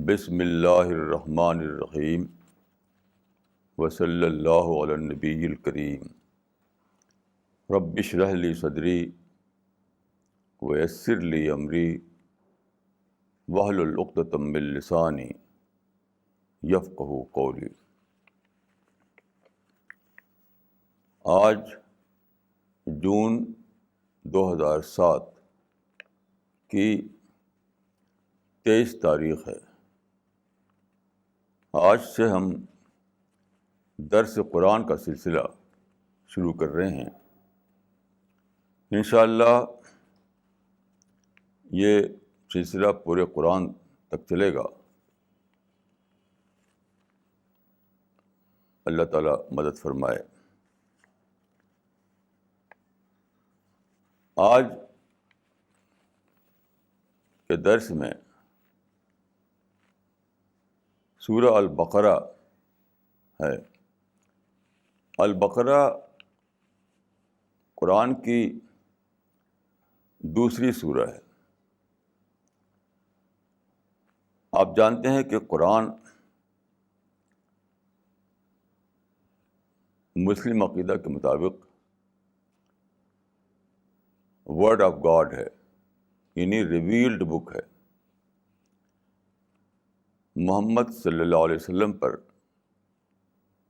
بسم اللہ الرحمن الرحیم وصلی اللہ علی النبی الکریم رب اشرح لی صدری ویسر لی امری واحلل عقدۃ من لسانی یفقہوا قولی۔ آج جون 2007 کی 23 تاریخ ہے۔ آج سے ہم درس قرآن کا سلسلہ شروع کر رہے ہیں۔ انشاءاللہ یہ سلسلہ پورے قرآن تک چلے گا۔ اللہ تعالیٰ مدد فرمائے۔ آج کے درس میں سورہ البقرہ ہے۔ البقرہ قرآن کی دوسری سورہ ہے۔ آپ جانتے ہیں کہ قرآن مسلم عقیدہ کے مطابق ورڈ آف گاڈ ہے، یعنی ریویلڈ بک ہے۔ محمد صلی اللہ علیہ وسلم پر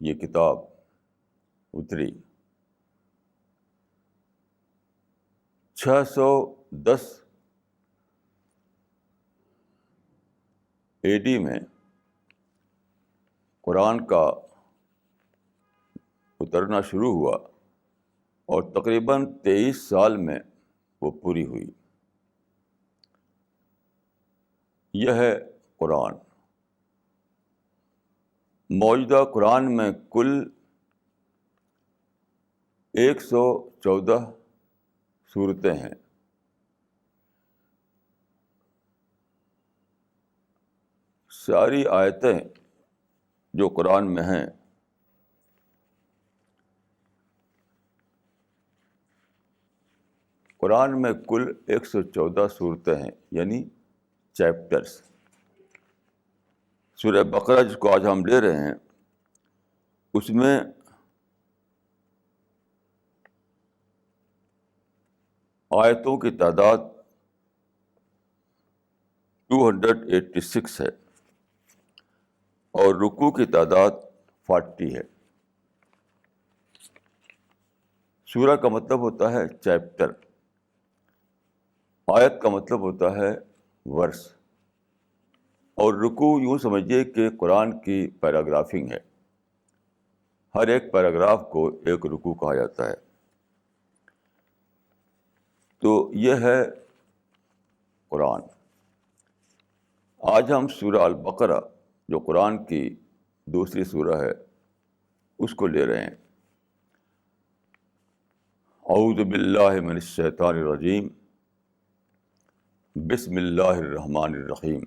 یہ کتاب اتری۔ 610 AD میں قرآن کا اترنا شروع ہوا اور تقریباً 23 سال میں وہ پوری ہوئی۔ یہ ہے قرآن۔ موجودہ قرآن میں کل 114 سورتیں ہیں۔ ساری آیتیں جو قرآن میں ہیں قرآن میں کل 114 سورتیں ہیں، یعنی چیپٹرس۔ سورہ بقرہ جس کو آج ہم لے رہے ہیں اس میں آیتوں کی تعداد 286 ہے اور رکوع کی تعداد 40 ہے۔ سورہ کا مطلب ہوتا ہے چیپٹر، آیت کا مطلب ہوتا ہے ورس، اور رکوع یوں سمجھیے کہ قرآن کی پیراگرافنگ ہے۔ ہر ایک پیراگراف کو ایک رکوع کہا جاتا ہے۔ تو یہ ہے قرآن۔ آج ہم سورہ البقرہ جو قرآن کی دوسری سورہ ہے اس کو لے رہے ہیں۔ اعوذ باللہ من الشیطان الرجیم، بسم اللہ الرحمن الرحیم۔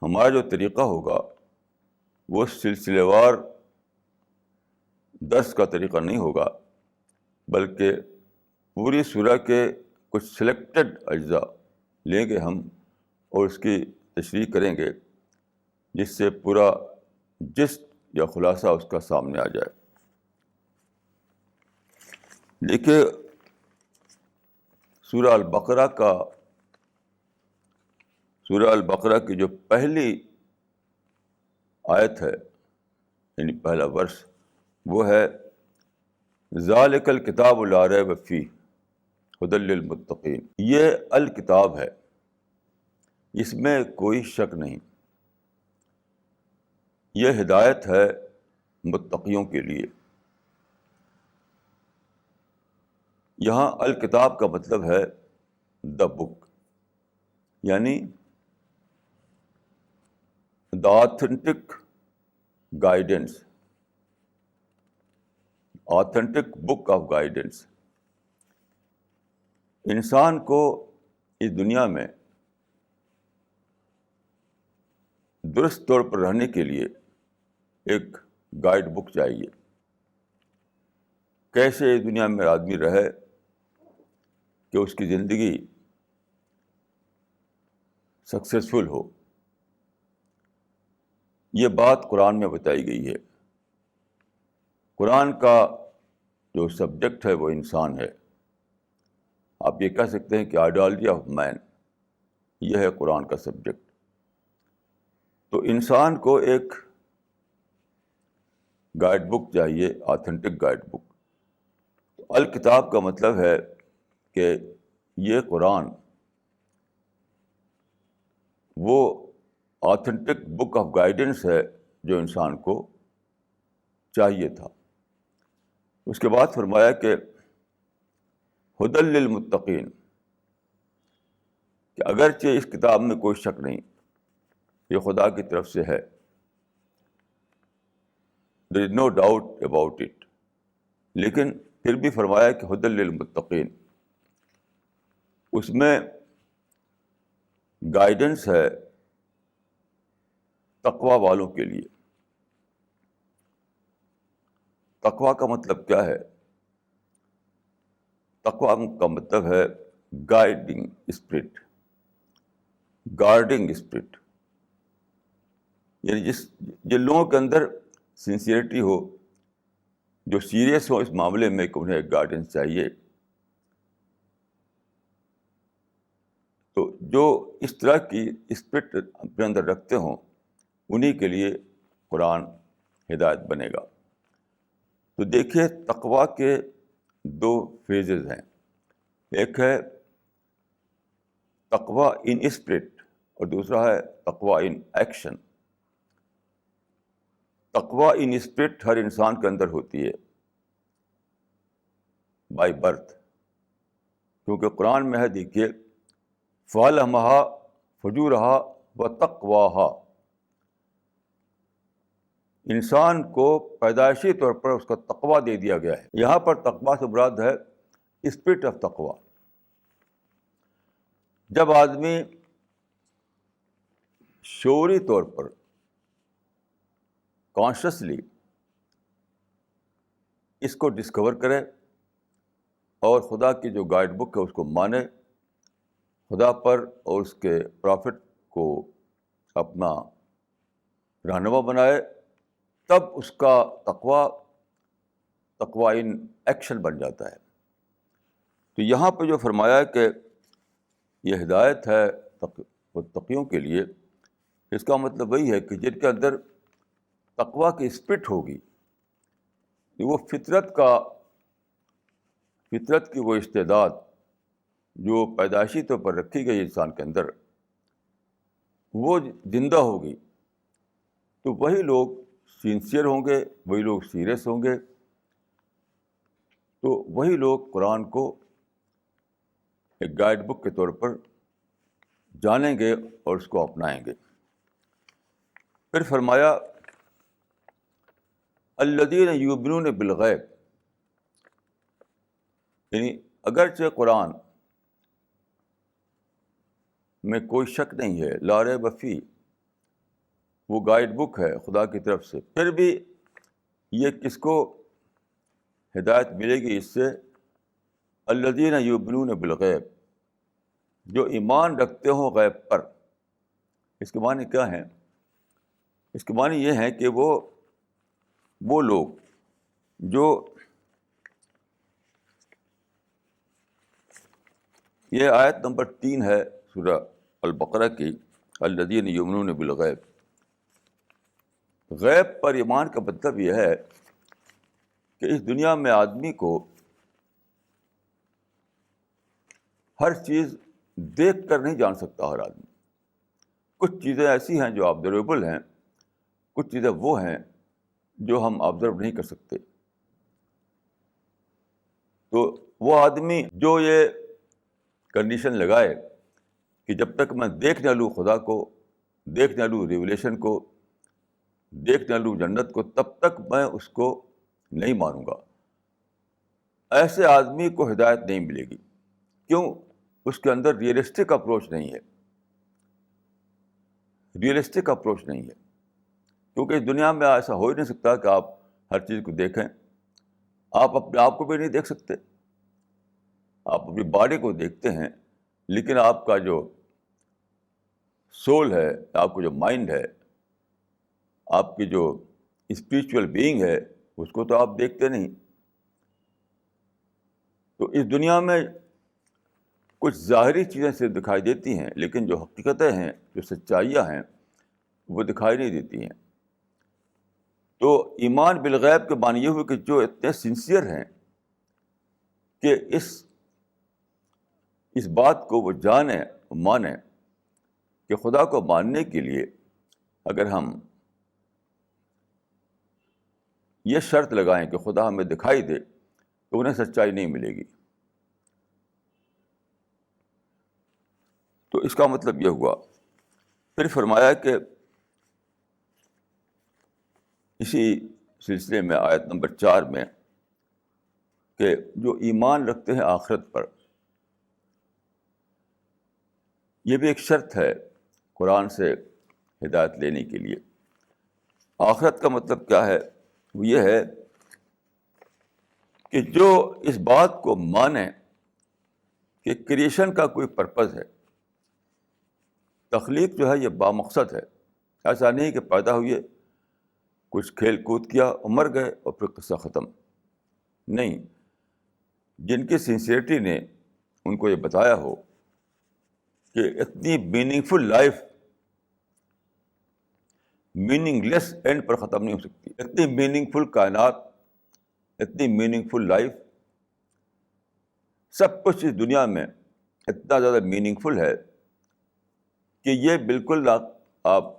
ہمارا جو طریقہ ہوگا وہ سلسلے وار درس کا طریقہ نہیں ہوگا، بلکہ پوری سورہ کے کچھ سلیکٹڈ اجزاء لیں گے ہم اور اس کی تشریح کریں گے، جس سے پورا جسٹ یا خلاصہ اس کا سامنے آ جائے۔ دیکھیے سورہ البقرہ کی جو پہلی آیت ہے، یعنی پہلا ورس، وہ ہے ذالک الکتاب لا ریب فیہ ھدی للمتقین۔ یہ الکتاب ہے، اس میں کوئی شک نہیں، یہ ہدایت ہے متقیوں کے لیے۔ یہاں الکتاب کا مطلب ہے دا بک، یعنی the authentic guidance, authentic book of guidance. انسان کو اس دنیا میں درست طور پر رہنے کے لیے ایک گائیڈ بک چاہیے۔ کیسے اس دنیا میں آدمی رہے کہ اس کی زندگی سکسیزفل ہو، یہ بات قرآن میں بتائی گئی ہے. قرآن کا جو سبجیکٹ ہے وہ انسان ہے. آپ یہ کہہ سکتے ہیں کہ آئیڈیالوجی آف مین، یہ ہے قرآن کا سبجیکٹ. تو انسان کو ایک گائیڈ بک چاہیے، آتھینٹک گائیڈ بک. الکتاب کا مطلب ہے کہ یہ قرآن وہ آتھینٹک بک آف گائیڈنس ہے جو انسان کو چاہیے تھا. اس کے بعد فرمایا کہ ہدی للمتقین، کہ اگرچہ اس کتاب میں کوئی شک نہیں یہ خدا کی طرف سے ہے، there is no doubt about it، لیکن پھر بھی فرمایا کہ ہدی للمتقین، اس میں گائیڈنس ہے تقوی والوں کے لیے. تقوی کا مطلب کیا ہے؟ تقوی کا مطلب ہے گائیڈنگ اسپرٹ، گارڈنگ اسپرٹ، یعنی جن لوگوں کے اندر سنسیئرٹی ہو، جو سیریس ہو اس معاملے میں کہ انہیں ایک گائیڈنس چاہیے. تو جو اس طرح کی اسپرٹ اپنے اندر رکھتے ہوں انہی کے لیے قرآن ہدایت بنے گا. تو دیکھیے تقوی کے دو فیزز ہیں، ایک ہے تقوی ان اسپرٹ اور دوسرا ہے تقوی ان ایکشن. تقوی ان اسپرٹ ہر انسان کے اندر ہوتی ہے بائی برتھ، کیونکہ قرآن میں ہے، دیکھیے فَأَلْهَمَهَا فُجُورَهَا وَتَقْوَاهَا، انسان کو پیدائشی طور پر اس کا تقوی دے دیا گیا ہے. یہاں پر تقوی سے مراد ہے اسپرٹ آف تقوی. جب آدمی شعوری طور پر کانشیسلی اس کو ڈسکور کرے اور خدا کی جو گائیڈ بک ہے اس کو مانے، خدا پر اور اس کے پرافٹ کو اپنا رہنما بنائے، تب اس کا تقوی ان ایکشن بن جاتا ہے. تو یہاں پہ جو فرمایا ہے کہ یہ ہدایت ہے متقیوں کے لیے، اس کا مطلب وہی ہے کہ جن کے اندر تقوی کی اسپرٹ ہوگی، وہ فطرت کی وہ استعداد جو پیدائشی طور پر رکھی گئی انسان کے اندر وہ زندہ ہوگی. تو وہی لوگ سنسیئر ہوں گے، وہی لوگ سیریس ہوں گے، تو وہی لوگ قرآن کو ایک گائیڈ بک کے طور پر جانیں گے اور اس کو اپنائیں گے. پھر فرمایا الذین یؤمنون بالغیب، یعنی اگرچہ قرآن میں کوئی شک نہیں ہے، لا ریب فیہ، وہ گائیڈ بک ہے خدا کی طرف سے، پھر بھی یہ کس کو ہدایت ملے گی اس سے؟ الذین یؤمنون بالغیب، جو ایمان رکھتے ہوں غیب پر. اس کے معنی کیا ہیں؟ اس کے معنی یہ ہے کہ وہ لوگ جو یہ آیت نمبر 3 ہے سورہ البقرہ کی، الذین یؤمنون بالغیب. غیب پر ایمان کا مطلب یہ ہے کہ اس دنیا میں آدمی کو ہر چیز دیکھ کر نہیں جان سکتا ہر آدمی. کچھ چیزیں ایسی ہیں جو آبزرویبل ہیں، کچھ چیزیں وہ ہیں جو ہم آبزرو نہیں کر سکتے. تو وہ آدمی جو یہ کنڈیشن لگائے کہ جب تک میں دیکھ نہ لوں خدا کو، دیکھ نہ لوں ریولیشن کو، دیکھ نہ لوں جنت کو، تب تک میں اس کو نہیں مانوں گا، ایسے آدمی کو ہدایت نہیں ملے گی. کیوں؟ اس کے اندر ریئلسٹک اپروچ نہیں ہے، ریئلسٹک اپروچ نہیں ہے. کیونکہ اس دنیا میں ایسا ہو ہی نہیں سکتا کہ آپ ہر چیز کو دیکھیں. آپ اپنے آپ کو بھی نہیں دیکھ سکتے. آپ اپنی باڈی کو دیکھتے ہیں، لیکن آپ کا جو سول ہے، آپ کا جو مائنڈ ہے، آپ کی جو اسپریچول بینگ ہے اس کو تو آپ دیکھتے نہیں. تو اس دنیا میں کچھ ظاہری چیزیں سے دکھائی دیتی ہیں، لیکن جو حقیقتیں ہیں، جو سچائیاں ہیں، وہ دکھائی نہیں دیتی ہیں. تو ایمان بالغیب کے معنی یہ ہوئے کہ جو اتنے سنسیئر ہیں کہ اس بات کو وہ جانیں، مانیں کہ خدا کو ماننے کے لیے اگر ہم یہ شرط لگائیں کہ خدا ہمیں دکھائی دے تو انہیں سچائی نہیں ملے گی. تو اس کا مطلب یہ ہوا. پھر فرمایا کہ اسی سلسلے میں آیت نمبر 4 میں کہ جو ایمان رکھتے ہیں آخرت پر، یہ بھی ایک شرط ہے قرآن سے ہدایت لینے کے لیے. آخرت کا مطلب کیا ہے؟ وہ یہ ہے کہ جو اس بات کو مانے کہ کریشن کا کوئی پرپز ہے، تخلیق جو ہے یہ بامقصد ہے. ایسا نہیں کہ پیدا ہوئے، کچھ کھیل کود کیا اور مر گئے اور پھر قصہ ختم. نہیں، جن کی سنسیئرٹی نے ان کو یہ بتایا ہو کہ اتنی meaningful life meaningless end پر ختم نہیں ہو سکتی. اتنی میننگ فل کائنات، اتنی میننگ فل لائف، سب کچھ اس دنیا میں اتنا زیادہ میننگ فل ہے کہ یہ بالکل آپ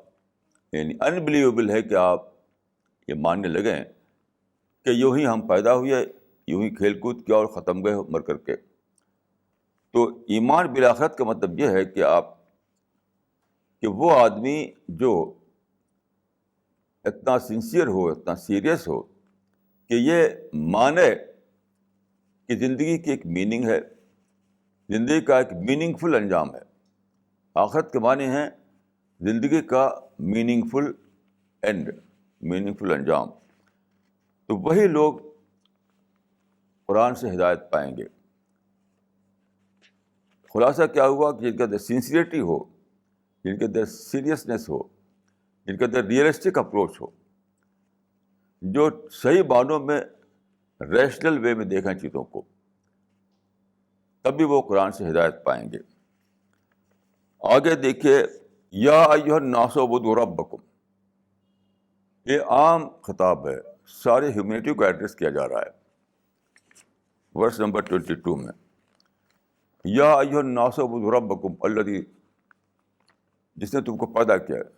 یعنی انبلیویبل ہے کہ آپ یہ ماننے لگیں کہ یوں ہی ہم پیدا ہوئے، یوں ہی کھیل کود کیا اور ختم گئے مر کر کے. تو ایمان بالآخرت کا مطلب یہ ہے کہ وہ آدمی جو اتنا سنسیئر ہو، اتنا سیریس ہو کہ یہ مانے کہ زندگی کی ایک میننگ ہے، زندگی کا ایک میننگ فل انجام ہے. آخرت کے معنی ہیں زندگی کا میننگ فل اینڈ، میننگ فل انجام. تو وہی لوگ قرآن سے ہدایت پائیں گے. خلاصہ کیا ہوا کہ جن کے اندر سنسیئرٹی ہو، جن کے اندر سیریسنس ہو، جن کے اندر ریئلسٹک اپروچ ہو، جو صحیح معنوں میں ریشنل وے میں دیکھیں چیزوں کو، تبھی وہ قرآن سے ہدایت پائیں گے. آگے دیکھیے، یا ایھا الناس اعبدوا ربکم. یہ عام خطاب ہے، سارے ہیومینٹی کو ایڈریس کیا جا رہا ہے. ورس نمبر 22 میں، یا ایھا الناس اعبدوا ربکم الذی، جس نے تم کو پیدا کیا ہے.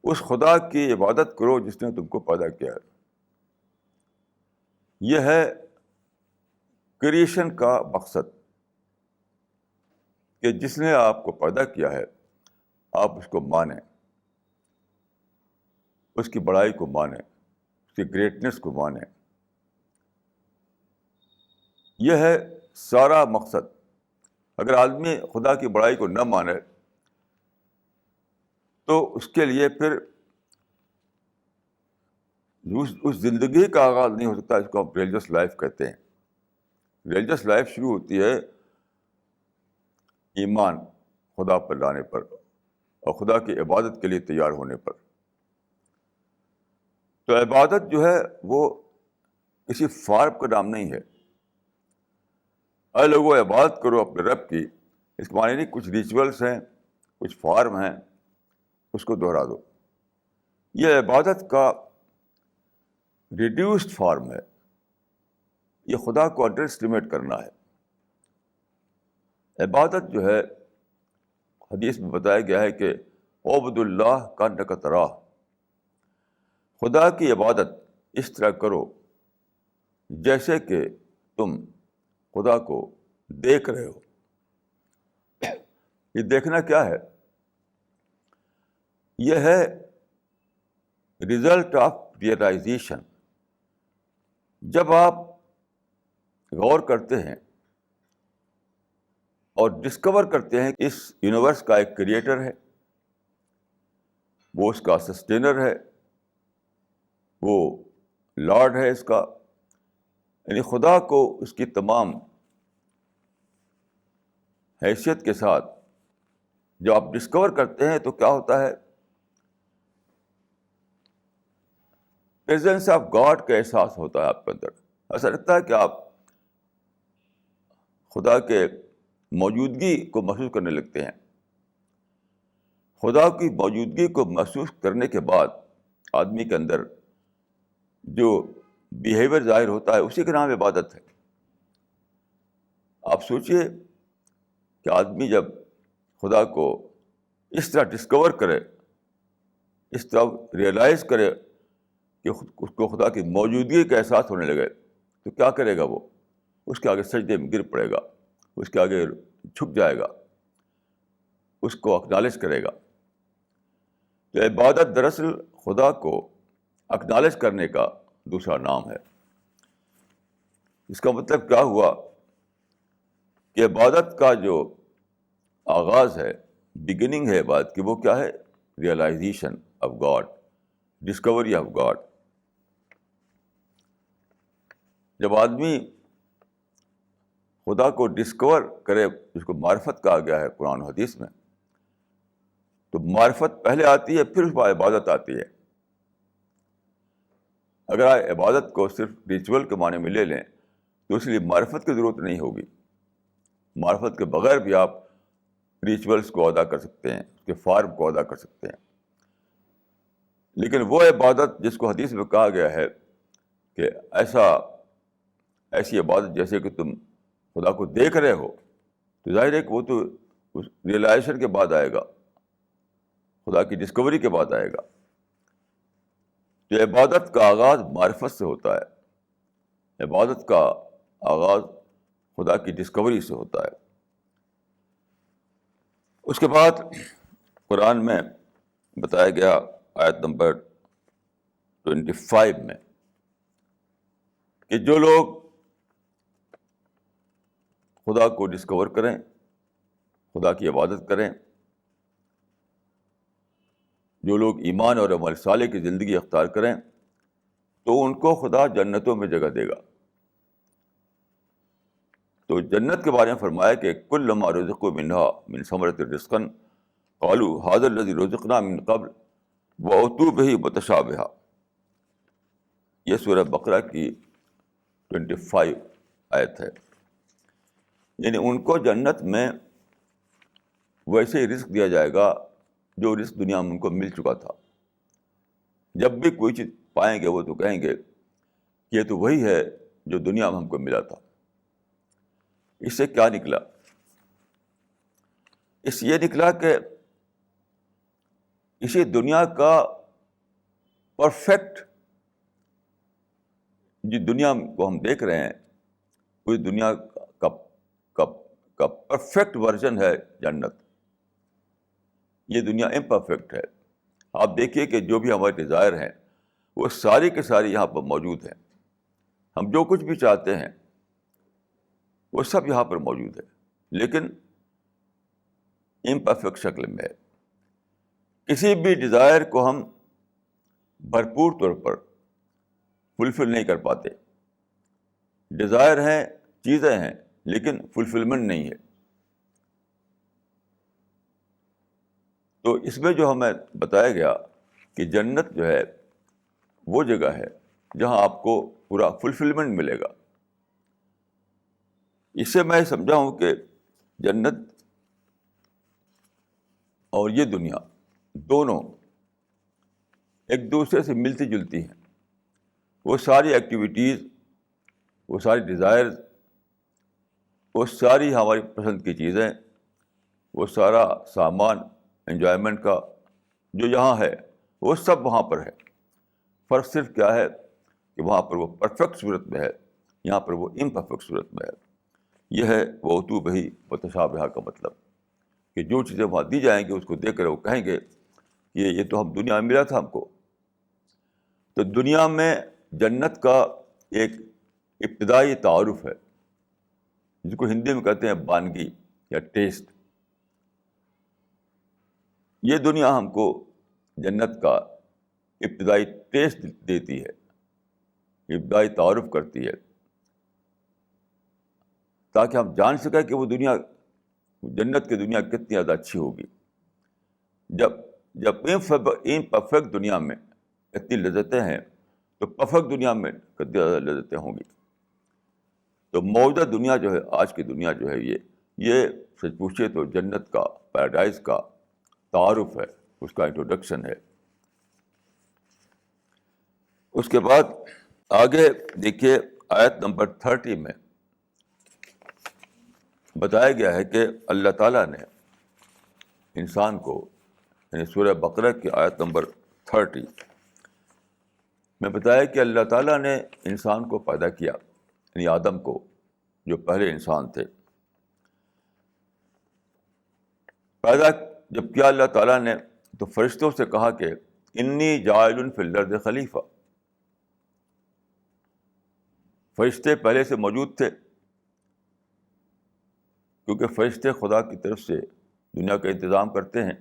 اس خدا کی عبادت کرو جس نے تم کو پیدا کیا ہے. یہ ہے کریشن کا مقصد کہ جس نے آپ کو پیدا کیا ہے آپ اس کو مانیں، اس کی بڑائی کو مانیں، اس کی گریٹنس کو مانیں. یہ ہے سارا مقصد. اگر آدمی خدا کی بڑائی کو نہ مانے تو اس کے لیے پھر اس زندگی کا آغاز نہیں ہو سکتا. اس کو ہم ریلیجس لائف کہتے ہیں. ریلیجس لائف شروع ہوتی ہے ایمان خدا پر لانے پر اور خدا کی عبادت کے لیے تیار ہونے پر. تو عبادت جو ہے وہ کسی فارم کا نام نہیں ہے. اے لوگوں عبادت کرو اپنے رب کی، اس کے معنی نہیں کچھ ریچولس ہیں، کچھ فارم ہیں، اس کو دہرا دو. یہ عبادت کا ریڈیوسڈ فارم ہے. یہ خدا کو انڈر اسٹیمیٹ کرنا ہے. عبادت جو ہے حدیث میں بتایا گیا ہے کہ عبد اللہ کانک تراہ. خدا کی عبادت اس طرح کرو جیسے کہ تم خدا کو دیکھ رہے ہو. یہ دیکھنا کیا ہے؟ یہ ہے ریزلٹ آف ریئلائزیشن. جب آپ غور کرتے ہیں اور ڈسکور کرتے ہیں کہ اس یونیورس کا ایک کریٹر ہے، وہ اس کا سسٹینر ہے، وہ لارڈ ہے اس کا، یعنی خدا کو اس کی تمام حیثیت کے ساتھ جب آپ ڈسکور کرتے ہیں تو کیا ہوتا ہے پریزنس آف گاڈ کا احساس ہوتا ہے آپ کے اندر. ایسا لگتا ہے کہ آپ خدا کے موجودگی کو محسوس کرنے لگتے ہیں. خدا کی موجودگی کو محسوس کرنے کے بعد آدمی کے اندر جو بیہیویئر ظاہر ہوتا ہے اسی کا نام عبادت ہے. آپ سوچئے کہ آدمی جب خدا کو اس طرح ڈسکور کرے, اس طرح ریئلائز کرے کہ اس کو خدا کی موجودگی کا احساس ہونے لگے, تو کیا کرے گا وہ؟ اس کے آگے سجدے میں گر پڑے گا, اس کے آگے جھک جائے گا, اس کو اکنالج کرے گا. تو عبادت دراصل خدا کو اکنالج کرنے کا دوسرا نام ہے. اس کا مطلب کیا ہوا کہ عبادت کا جو آغاز ہے, بگننگ ہے عبادت کی, وہ کیا ہے؟ Realisation of God, discovery of God. جب آدمی خدا کو ڈسکور کرے, جس کو معرفت کہا گیا ہے قرآن و حدیث میں, تو معرفت پہلے آتی ہے, پھر اس بعد عبادت آتی ہے. اگر آپ عبادت کو صرف ریچول کے معنی میں لے لیں تو اس لیے معرفت کی ضرورت نہیں ہوگی. معرفت کے بغیر بھی آپ ریچولس کو ادا کر سکتے ہیں, اس کے فارم کو ادا کر سکتے ہیں. لیکن وہ عبادت جس کو حدیث میں کہا گیا ہے کہ ایسی عبادت جیسے کہ تم خدا کو دیکھ رہے ہو, تو ظاہر ہے کہ وہ تو ریئلائزیشن کے بعد آئے گا, خدا کی ڈسکوری کے بعد آئے گا. تو عبادت کا آغاز معرفت سے ہوتا ہے, عبادت کا آغاز خدا کی ڈسکوری سے ہوتا ہے. اس کے بعد قرآن میں بتایا گیا آیت نمبر 25 میں کہ جو لوگ خدا کو ڈسکور کریں, خدا کی عبادت کریں, جو لوگ ایمان اور عمل صالح کی زندگی اختیار کریں, تو ان کو خدا جنتوں میں جگہ دے گا. تو جنت کے بارے میں فرمایا کہ کلما رزقوا منہا من ثمرۃ رزقا قالوا ھذا الذی رزقنا من قبل واتوا بہ متشابہا. یہ سورہ بقرہ کی 25 آیت ہے. یعنی ان کو جنت میں ویسے ہی رزق دیا جائے گا جو رزق دنیا میں ان کو مل چکا تھا. جب بھی کوئی چیز پائیں گے وہ تو کہیں گے کہ یہ تو وہی ہے جو دنیا میں ہم کو ملا تھا. اس سے کیا نکلا؟ اس یہ نکلا کہ اسی دنیا کا پرفیکٹ, جس دنیا کو ہم دیکھ رہے ہیں اس دنیا کا پرفیکٹ ورژن ہے جنت. یہ دنیا امپرفیکٹ ہے. آپ دیکھیے کہ جو بھی ہمارے ڈیزائر ہیں وہ ساری کے ساری یہاں پر موجود ہیں. ہم جو کچھ بھی چاہتے ہیں وہ سب یہاں پر موجود ہے, لیکن امپرفیکٹ شکل میں ہے. کسی بھی ڈیزائر کو ہم بھرپور طور پر فلفل نہیں کر پاتے. ڈیزائر ہیں, چیزیں ہیں, لیکن فلفلمنٹ نہیں ہے. تو اس میں جو ہمیں بتایا گیا کہ جنت جو ہے وہ جگہ ہے جہاں آپ کو پورا فلفلمنٹ ملے گا. اس سے میں سمجھا ہوں کہ جنت اور یہ دنیا دونوں ایک دوسرے سے ملتی جلتی ہیں. وہ ساری ایکٹیویٹیز, وہ ساری ڈیزائرز, وہ ساری ہماری پسند کی چیزیں, وہ سارا سامان انجوائمنٹ کا جو یہاں ہے وہ سب وہاں پر ہے. فرق صرف کیا ہے کہ وہاں پر وہ پرفیکٹ صورت میں ہے, یہاں پر وہ امپرفیکٹ صورت میں ہے. یہ ہے واتوا بہ متشابہا کا مطلب کہ جو چیزیں وہاں دی جائیں گی اس کو دیکھ کر وہ کہیں گے کہ یہ تو ہم دنیا میں ملا تھا ہم کو. تو دنیا میں جنت کا ایک ابتدائی تعارف ہے جس کو ہندی میں کہتے ہیں بانگی یا ٹیسٹ. یہ دنیا ہم کو جنت کا ابتدائی ٹیسٹ دیتی ہے, ابتدائی تعارف کرتی ہے, تاکہ ہم جان سکیں کہ وہ دنیا, جنت کی دنیا کتنی زیادہ اچھی ہوگی. جب امپرفیکٹ دنیا میں اتنی لذتیں ہیں تو پرفیکٹ دنیا میں کتنی زیادہ لذتیں ہوں گی. تو موجودہ دنیا جو ہے، آج کی دنیا جو ہے، یہ سچ پوچھے تو جنت کا، پیراڈائز کا تعارف ہے، اس کا انٹروڈکشن ہے. اس کے بعد آگے دیکھیے آیت نمبر 30 میں بتایا گیا ہے کہ اللہ تعالیٰ نے انسان کو، یعنی سورہ بقرہ کی آیت نمبر 30 میں بتایا کہ اللہ تعالیٰ نے انسان کو پیدا کیا، یعنی آدم کو، جو پہلے انسان تھے. پیدا جب کیا اللہ تعالیٰ نے تو فرشتوں سے کہا کہ انی جاعل فی الارض خلیفہ. فرشتے پہلے سے موجود تھے، کیونکہ فرشتے خدا کی طرف سے دنیا کا انتظام کرتے ہیں.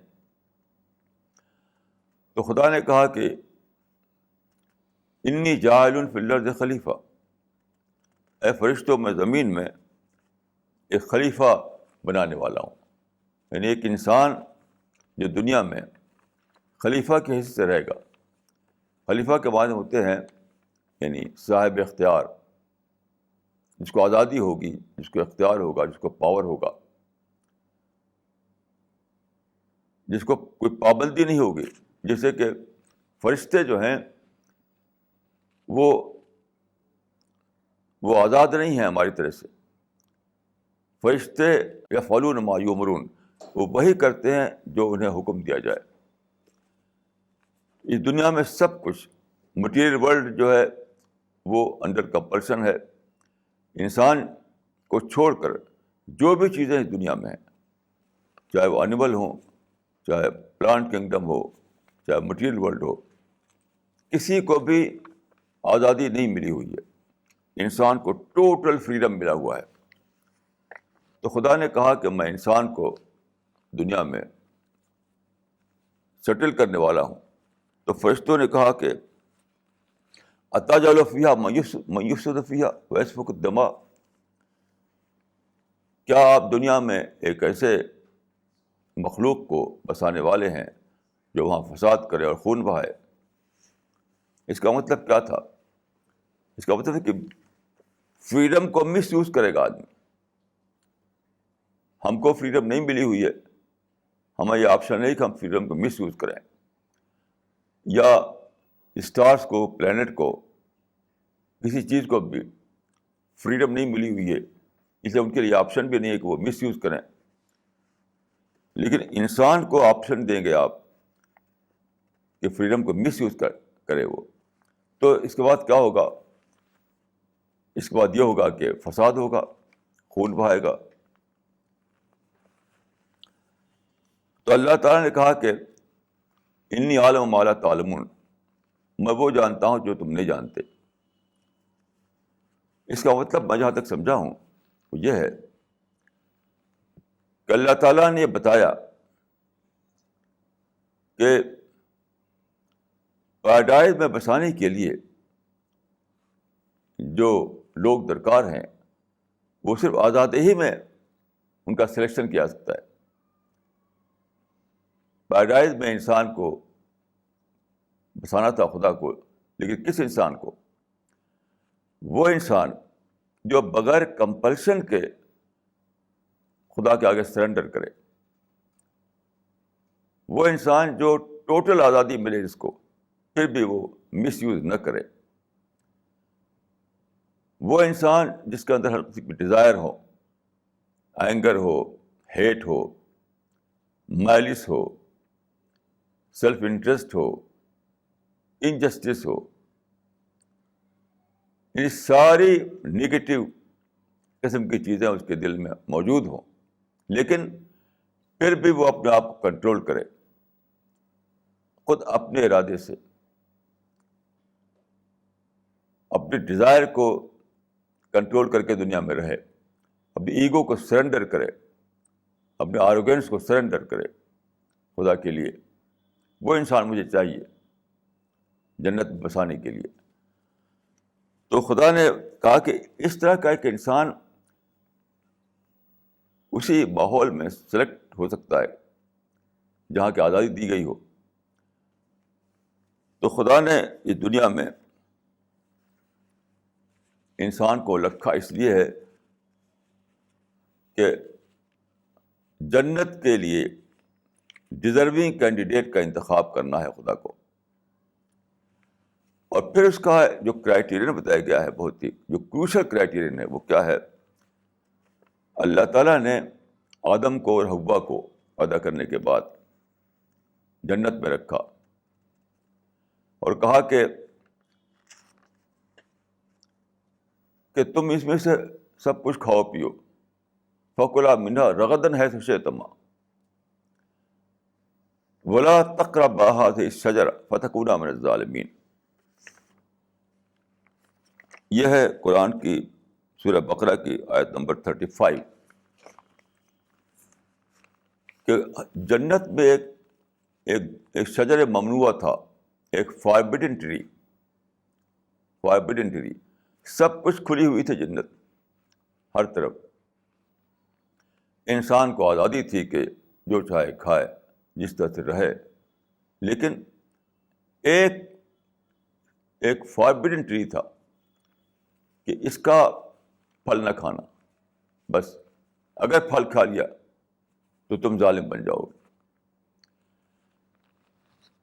تو خدا نے کہا کہ انی جاعل فی الارض خلیفہ، اے فرشتوں میں زمین میں ایک خلیفہ بنانے والا ہوں. یعنی ایک انسان جو دنیا میں خلیفہ کی حیثیت سے رہے گا. خلیفہ کے معنی ہوتے ہیں یعنی صاحب اختیار، جس کو آزادی ہوگی، جس کو اختیار ہوگا، جس کو پاور ہوگا، جس کو کوئی پابندی نہیں ہوگی. جیسے کہ فرشتے جو ہیں وہ آزاد نہیں ہیں ہماری طرح سے. فرشتے یفعلون ما یؤمرون، وہ وہی کرتے ہیں جو انہیں حکم دیا جائے. اس دنیا میں سب کچھ مٹیریل ورلڈ جو ہے وہ انڈر کمپلشن ہے. انسان کو چھوڑ کر جو بھی چیزیں اس دنیا میں ہیں، چاہے وہ اینیمل ہوں، چاہے پلانٹ کنگڈم ہو، چاہے مٹیریل ورلڈ ہو، کسی کو بھی آزادی نہیں ملی ہوئی ہے. انسان کو ٹوٹل فریڈم ملا ہوا ہے. تو خدا نے کہا کہ میں انسان کو دنیا میں سیٹل کرنے والا ہوں. تو فرشتوں نے کہا کہ اتجعل فیہا من یفسد فیہا ویسفک الدماء، کیا آپ دنیا میں ایک ایسے مخلوق کو بسانے والے ہیں جو وہاں فساد کرے اور خون بہائے؟ اس کا مطلب کیا تھا؟ اس کا مطلب ہے کہ فریڈم کو مس یوز کرے گا آدمی. ہم کو فریڈم نہیں ملی ہوئی ہے، ہمیں یہ آپشن نہیں کہ ہم فریڈم کو مس یوز کریں، یا اسٹارس کو، پلانٹ کو، کسی چیز کو بھی فریڈم نہیں ملی ہوئی ہے، اس لیے ان کے لیے آپشن بھی نہیں ہے کہ وہ مس یوز کریں. لیکن انسان کو آپشن دیں گے آپ کہ فریڈم کو مس یوز کرے وہ. تو اس کے بعد کیا ہوگا؟ اس کے بعد یہ ہوگا کہ فساد ہوگا، خون بہائے گا. تو اللہ تعالیٰ نے کہا کہ انی عالم ما لا تعلمون، میں وہ جانتا ہوں جو تم نہیں جانتے. اس کا مطلب میں جہاں تک سمجھا ہوں وہ یہ ہے کہ اللہ تعالیٰ نے یہ بتایا کہ پیراڈائز میں بسانے کے لیے جو لوگ درکار ہیں وہ صرف آزادی ہی میں ان کا سلیکشن کیا جا سکتا ہے. پیراڈائز میں انسان کو بسانا تھا خدا کو، لیکن کس انسان کو؟ وہ انسان جو بغیر کمپلشن کے خدا کے آگے سرنڈر کرے، وہ انسان جو ٹوٹل آزادی ملے جس کو، پھر بھی وہ مس یوز نہ کرے. وہ انسان جس کے اندر ہر کسی کی ڈیزائر ہو، اینگر ہو، ہیٹ ہو، مائلس ہو، سیلف انٹرسٹ ہو، انجسٹس ہو، یہ ساری نگیٹو قسم کی چیزیں اس کے دل میں موجود ہوں، لیکن پھر بھی وہ اپنے آپ کو کنٹرول کرے، خود اپنے ارادے سے اپنے ڈیزائر کو کنٹرول کر کے دنیا میں رہے، اپنی ایگو کو سرنڈر کرے، اپنے آروگینس کو سرنڈر کرے خدا کے لیے. وہ انسان مجھے چاہیے جنت بسانے کے لیے. تو خدا نے کہا کہ اس طرح کا ایک انسان اسی ماحول میں سلیکٹ ہو سکتا ہے جہاں کی آزادی دی گئی ہو. تو خدا نے اس دنیا میں انسان کو رکھا اس لیے ہے کہ جنت کے لیے ڈیزرونگ کینڈیڈیٹ کا انتخاب کرنا ہے خدا کو. اور پھر اس کا جو کرائیٹیرین بتایا گیا ہے، بہت ہی جو کروشل کرائیٹیرین ہے، وہ کیا ہے؟ اللہ تعالیٰ نے آدم کو اور حوا کو پیدا کرنے کے بعد جنت میں رکھا اور کہا کہ تم اس میں سے سب کچھ کھاؤ پیو، فَكُلَا مِنْهَا رَغَدًا حَيْثُ شِئْتُمَا وَلَا تَقْرَبَا هَٰذِهِ الشَّجَرَةَ فَتَكُونَا مِنَ الظَّالِمِينَ. یہ ہے قرآن کی سورہ بقرہ کی آیت نمبر 35 کہ جنت میں ایک شجر ممنوعہ تھا، ایک فاربڈن ٹری. سب کچھ کھلی ہوئی تھی جنت ہر طرف. انسان کو آزادی تھی کہ جو چاہے کھائے، جس طرح سے رہے، لیکن ایک فاربڈن ٹری تھا کہ اس کا پھل نہ کھانا. بس اگر پھل کھا لیا تو تم ظالم بن جاؤ گے.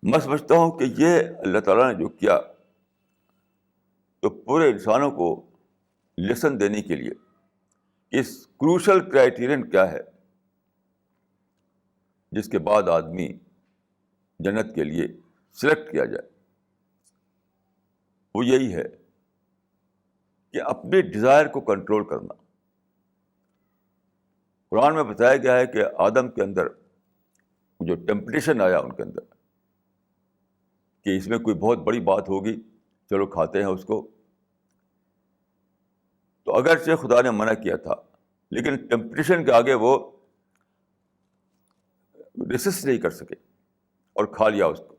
میں سمجھتا ہوں کہ یہ اللہ تعالیٰ نے جو کیا تو پورے انسانوں کو لیسن دینے کے لیے اس کروشل کرائیٹیرین کیا ہے جس کے بعد آدمی جنت کے لیے سلیکٹ کیا جائے، وہ یہی ہے کہ اپنے ڈیزائر کو کنٹرول کرنا. قرآن میں بتایا گیا ہے کہ آدم کے اندر جو ٹیمپٹیشن آیا ان کے اندر کہ اس میں کوئی بہت بڑی بات ہوگی، چلو کھاتے ہیں اس کو. تو اگرچہ خدا نے منع کیا تھا لیکن ٹیمپٹیشن کے آگے وہ ریسسٹ نہیں کر سکے اور کھا لیا اس کو،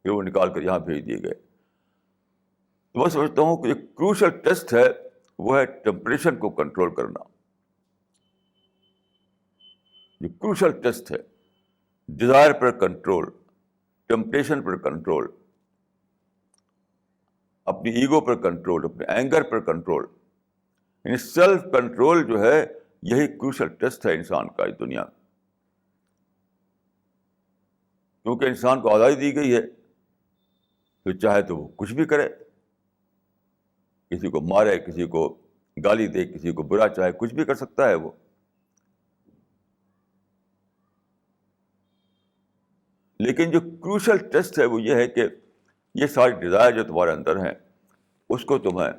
پھر وہ نکال کر یہاں بھیج دیے گئے. تو میں سمجھتا ہوں کہ ایک کروشل ٹیسٹ ہے، وہ ہے ٹیمپٹیشن کو کنٹرول کرنا. جو کروشل ٹیسٹ ہے، ڈیزائر پر کنٹرول، ٹیمپٹیشن پر کنٹرول، اپنی ایگو پر کنٹرول، اپنے اینگر پر کنٹرول، یعنی سیلف کنٹرول جو ہے یہی کروشل ٹیسٹ ہے انسان کا اس دنیا میں. کیونکہ انسان کو آزادی دی گئی ہے تو چاہے تو وہ کچھ بھی کرے، کسی کو مارے، کسی کو گالی دے، کسی کو برا چاہے، کچھ بھی کر سکتا ہے وہ. لیکن جو کروشل ٹیسٹ ہے وہ یہ ہے کہ یہ ساری ڈیزائر جو تمہارے اندر ہیں اس کو تمہیں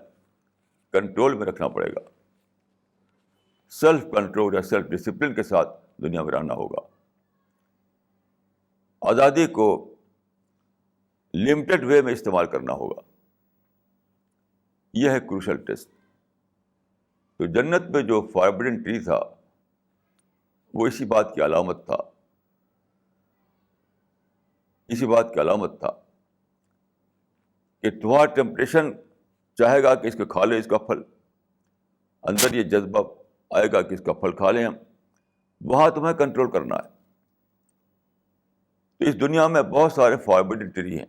کنٹرول میں رکھنا پڑے گا. سیلف کنٹرول یا سیلف ڈسپلن کے ساتھ دنیا میں رہنا ہوگا. آزادی کو لمیٹڈ وے میں استعمال کرنا ہوگا. یہ ہے کروشل ٹیسٹ. تو جنت میں جو فاربڈن ٹری تھا وہ اسی بات کی علامت تھا، کہ تمہارا ٹیمپٹیشن چاہے گا کہ اس کو کھا لے، اس کا پھل، اندر یہ جذبہ آئے گا کہ اس کا پھل کھا لیں ہم، وہاں تمہیں کنٹرول کرنا ہے. تو اس دنیا میں بہت سارے فاربڈن ٹری ہیں،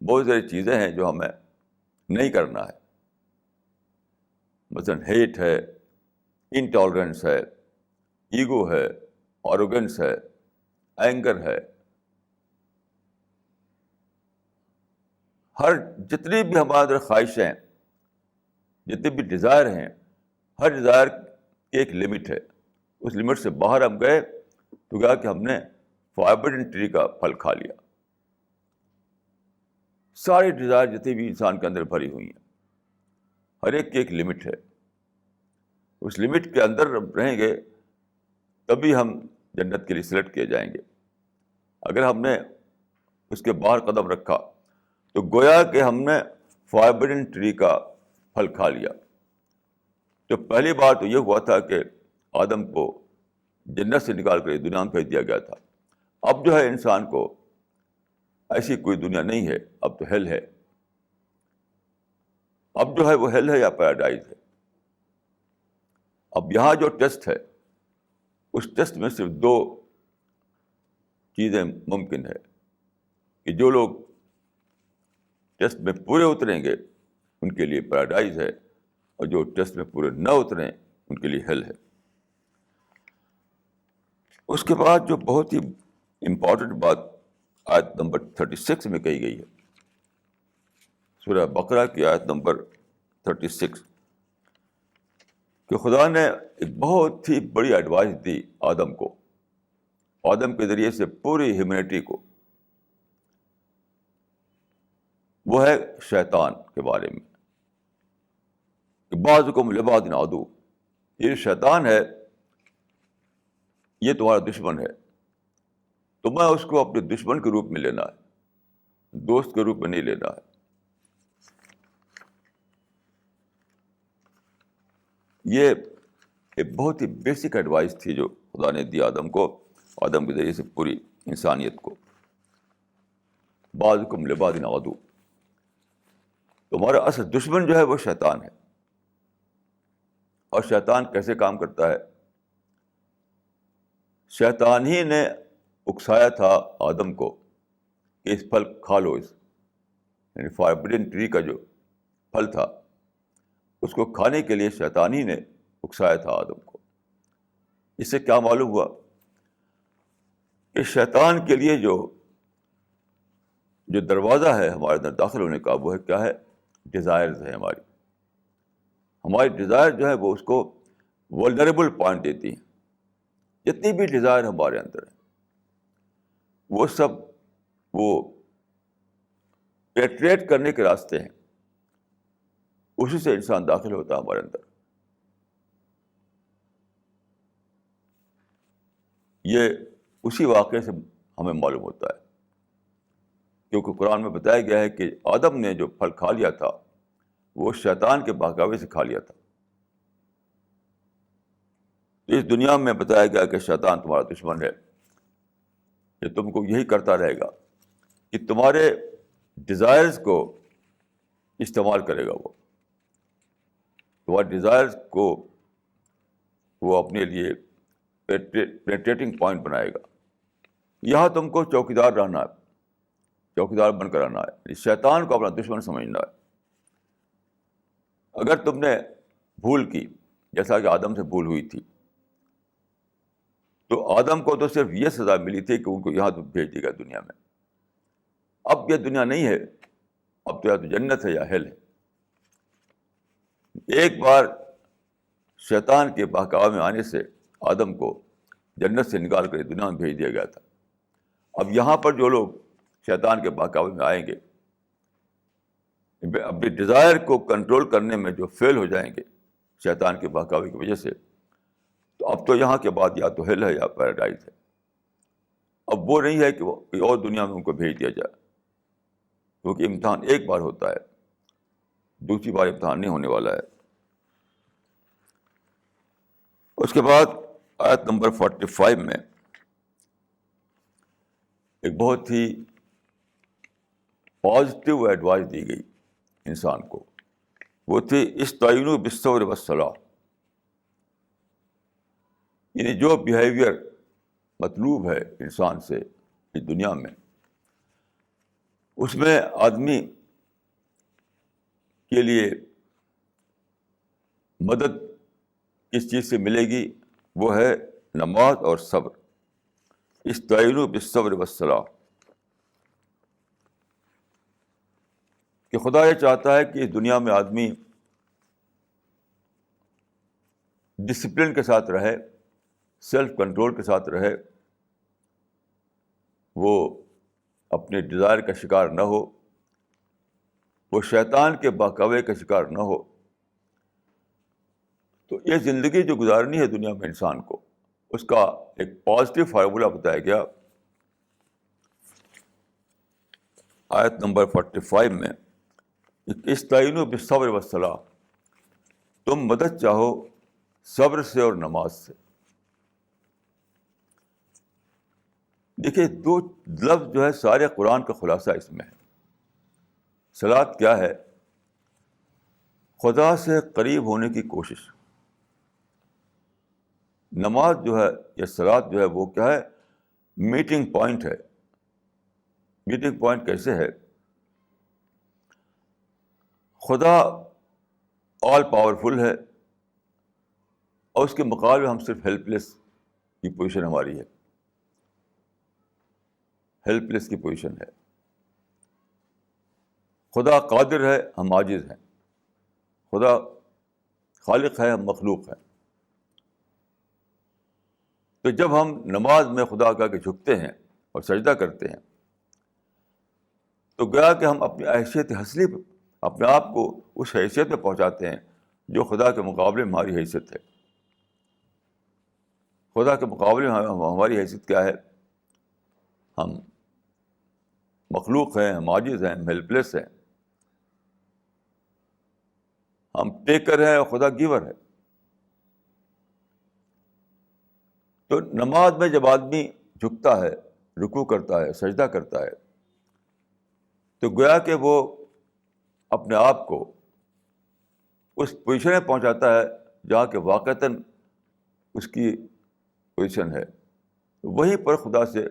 بہت ساری چیزیں ہیں جو ہمیں نہیں کرنا ہے. مثلاً ہیٹ ہے، انٹالرنس ہے، ایگو ہے، آروگنس ہے، اینگر ہے. جتنی بھی ہمارے اندر خواہشیں ہیں، جتنے بھی ڈیزائر ہیں، ہر ڈیزائر کی ایک لمٹ ہے. اس لمٹ سے باہر ہم گئے تو کیا کہ ہم نے فاربڈن ٹری کا پھل کھا لیا. ساری ڈیزائر جتنی بھی انسان کے اندر بھری ہوئی ہیں، ہر ایک کی ایک لمٹ ہے. اس لمٹ کے اندر رہیں گے تبھی ہم جنت کے لیے سلیکٹ کیے جائیں گے. اگر ہم نے اس کے باہر قدم رکھا تو گویا کہ ہم نے فاربڈن ٹری کا پھل کھا لیا. تو پہلی بار تو یہ ہوا تھا کہ آدم کو جنت سے نکال کر دنیا میں بھیج دیا گیا تھا. اب جو ہے انسان کو ایسی کوئی دنیا نہیں ہے، اب تو ہیل ہے. اب جو ہے وہ ہیل ہے یا پیراڈائز ہے. اب یہاں جو ٹیسٹ ہے اس ٹیسٹ میں صرف دو چیزیں ممکن ہے کہ جو لوگ ٹیسٹ میں پورے اتریں گے ان کے لیے پیراڈائز ہے، اور جو ٹیسٹ میں پورے نہ اتریں ان کے لیے ہیل ہے. اس کے بعد جو بہت ہی امپورٹنٹ بات آیت نمبر 36 میں کہی گئی ہے، سورہ بقرہ کی آیت نمبر 36، کہ خدا نے ایک بہت ہی بڑی ایڈوائس دی آدم کو، آدم کے ذریعے سے پوری ہیومینٹی کو. وہ ہے شیطان کے بارے میں کہ بعضکم لبعض عدو. یہ شیطان ہے، یہ تمہارا دشمن ہے. تمہیں اس کو اپنے دشمن کے روپ میں لینا ہے، دوست کے روپ میں نہیں لینا ہے. یہ ایک بہت ہی بیسک ایڈوائس تھی جو خدا نے دی آدم کو، آدم کے ذریعے سے پوری انسانیت کو. بعضکم لبعض عدو. تمہارا اصل دشمن جو ہے وہ شیطان ہے. اور شیطان کیسے کام کرتا ہے؟ شیطان ہی نے اکسایا تھا آدم کو کہ اس پھل کھا لو، اس یعنی فاربڈن ٹری کا جو پھل تھا اس کو کھانے کے لیے شیطان ہی نے اکسایا تھا آدم کو. اس سے کیا معلوم ہوا کہ شیطان کے لیے جو دروازہ ہے ہمارے اندر داخل ہونے کا، وہ ہے کیا ہے؟ ڈیزائرز ہے. ہماری ڈیزائر جو ہے وہ اس کو ولنریبل پوائنٹ دیتی ہیں. جتنی بھی ڈیزائر ہمارے اندر ہے وہ سب وہ پیٹریٹ کرنے کے راستے ہیں، اسی سے انسان داخل ہوتا ہے ہمارے اندر. یہ اسی واقعے سے ہمیں معلوم ہوتا ہے، کیونکہ قرآن میں بتایا گیا ہے کہ آدم نے جو پھل کھا لیا تھا وہ شیطان کے بہکاوے سے کھا لیا تھا. اس دنیا میں بتایا گیا کہ شیطان تمہارا دشمن ہے، کہ تم کو یہی کرتا رہے گا کہ تمہارے ڈیزائرز کو استعمال کرے گا. وہ تمہارے ڈیزائرز کو وہ اپنے لیے پینٹریٹنگ پوائنٹ بنائے گا. یہاں تم کو چوکیدار رہنا ہے، چوکیدار بن کر رہنا ہے، شیطان کو اپنا دشمن سمجھنا ہے. اگر تم نے بھول کی، جیسا کہ آدم سے بھول ہوئی تھی، تو آدم کو تو صرف یہ سزا ملی تھی کہ ان کو یہاں تو بھیج دیا گیا دنیا میں. اب یہ دنیا نہیں ہے، اب تو یا تو جنت ہے یا ہیل ہے. ایک بار شیطان کے بہکاوے میں آنے سے آدم کو جنت سے نکال کر دنیا میں بھیج دیا گیا تھا. اب یہاں پر جو لوگ شیطان کے بہکاوے میں آئیں گے، اپنی ڈیزائر کو کنٹرول کرنے میں جو فیل ہو جائیں گے شیطان کے بہکاوے کی وجہ سے، تو اب تو یہاں کے بعد یا تو ہیل ہے یا پیراڈائز ہے. اب وہ نہیں ہے کہ وہ کوئی اور دنیا میں ان کو بھیج دیا جائے، کیونکہ امتحان ایک بار ہوتا ہے، دوسری بار امتحان نہیں ہونے والا ہے. اس کے بعد آیت نمبر 45 میں ایک بہت ہی پازیٹیو ایڈوائس دی گئی انسان کو. وہ تھی استعینوا بالصبر والصلاۃ. یعنی جو بیہیویئر مطلوب ہے انسان سے اس دنیا میں، اس میں آدمی کے لیے مدد کس چیز سے ملے گی؟ وہ ہے نماز اور صبر. استعینوا بالصبر والصلاۃ. کہ خدا یہ چاہتا ہے کہ اس دنیا میں آدمی ڈسپلن کے ساتھ رہے، سیلف کنٹرول کے ساتھ رہے، وہ اپنے ڈیزائر کا شکار نہ ہو، وہ شیطان کے بہکاوے کا شکار نہ ہو. تو یہ زندگی جو گزارنی ہے دنیا میں انسان کو، اس کا ایک پازیٹیو فارمولا بتایا گیا آیت نمبر 45 میں. استعینوا بالصبر والصلاۃ. تم مدد چاہو صبر سے اور نماز سے. دیکھیے دو لفظ جو ہے سارے قرآن کا خلاصہ اس میں ہے. صلاۃ کیا ہے؟ خدا سے قریب ہونے کی کوشش. نماز جو ہے یا صلاۃ جو ہے وہ کیا ہے؟ میٹنگ پوائنٹ ہے. میٹنگ پوائنٹ کیسے ہے؟ خدا آل پاورفل ہے، اور اس کے مقابلے ہم صرف ہیلپ لیس کی پوزیشن ہماری ہے، ہیلپ لیس کی پوزیشن ہے. خدا قادر ہے، ہم عاجز ہیں. خدا خالق ہے، ہم مخلوق ہیں. تو جب ہم نماز میں خدا کا کے جھکتے ہیں اور سجدہ کرتے ہیں تو گویا کہ ہم اپنی حیثیت اصلی پہ اپنے آپ کو اس حیثیت پہ پہنچاتے ہیں جو خدا کے مقابلے میں ہماری حیثیت ہے. خدا کے مقابلے میں ہماری حیثیت کیا ہے؟ ہم مخلوق ہیں، ہم عاجز ہیں، ہم ہیلپ لیس ہیں، ہم ٹیکر ہیں اور خدا گیور ہے. تو نماز میں جب آدمی جھکتا ہے، رکوع کرتا ہے، سجدہ کرتا ہے، تو گویا کہ وہ اپنے آپ کو اس پوزیشن میں پہنچاتا ہے جہاں کہ واقعتاً اس کی پوزیشن ہے. وہیں پر خدا سے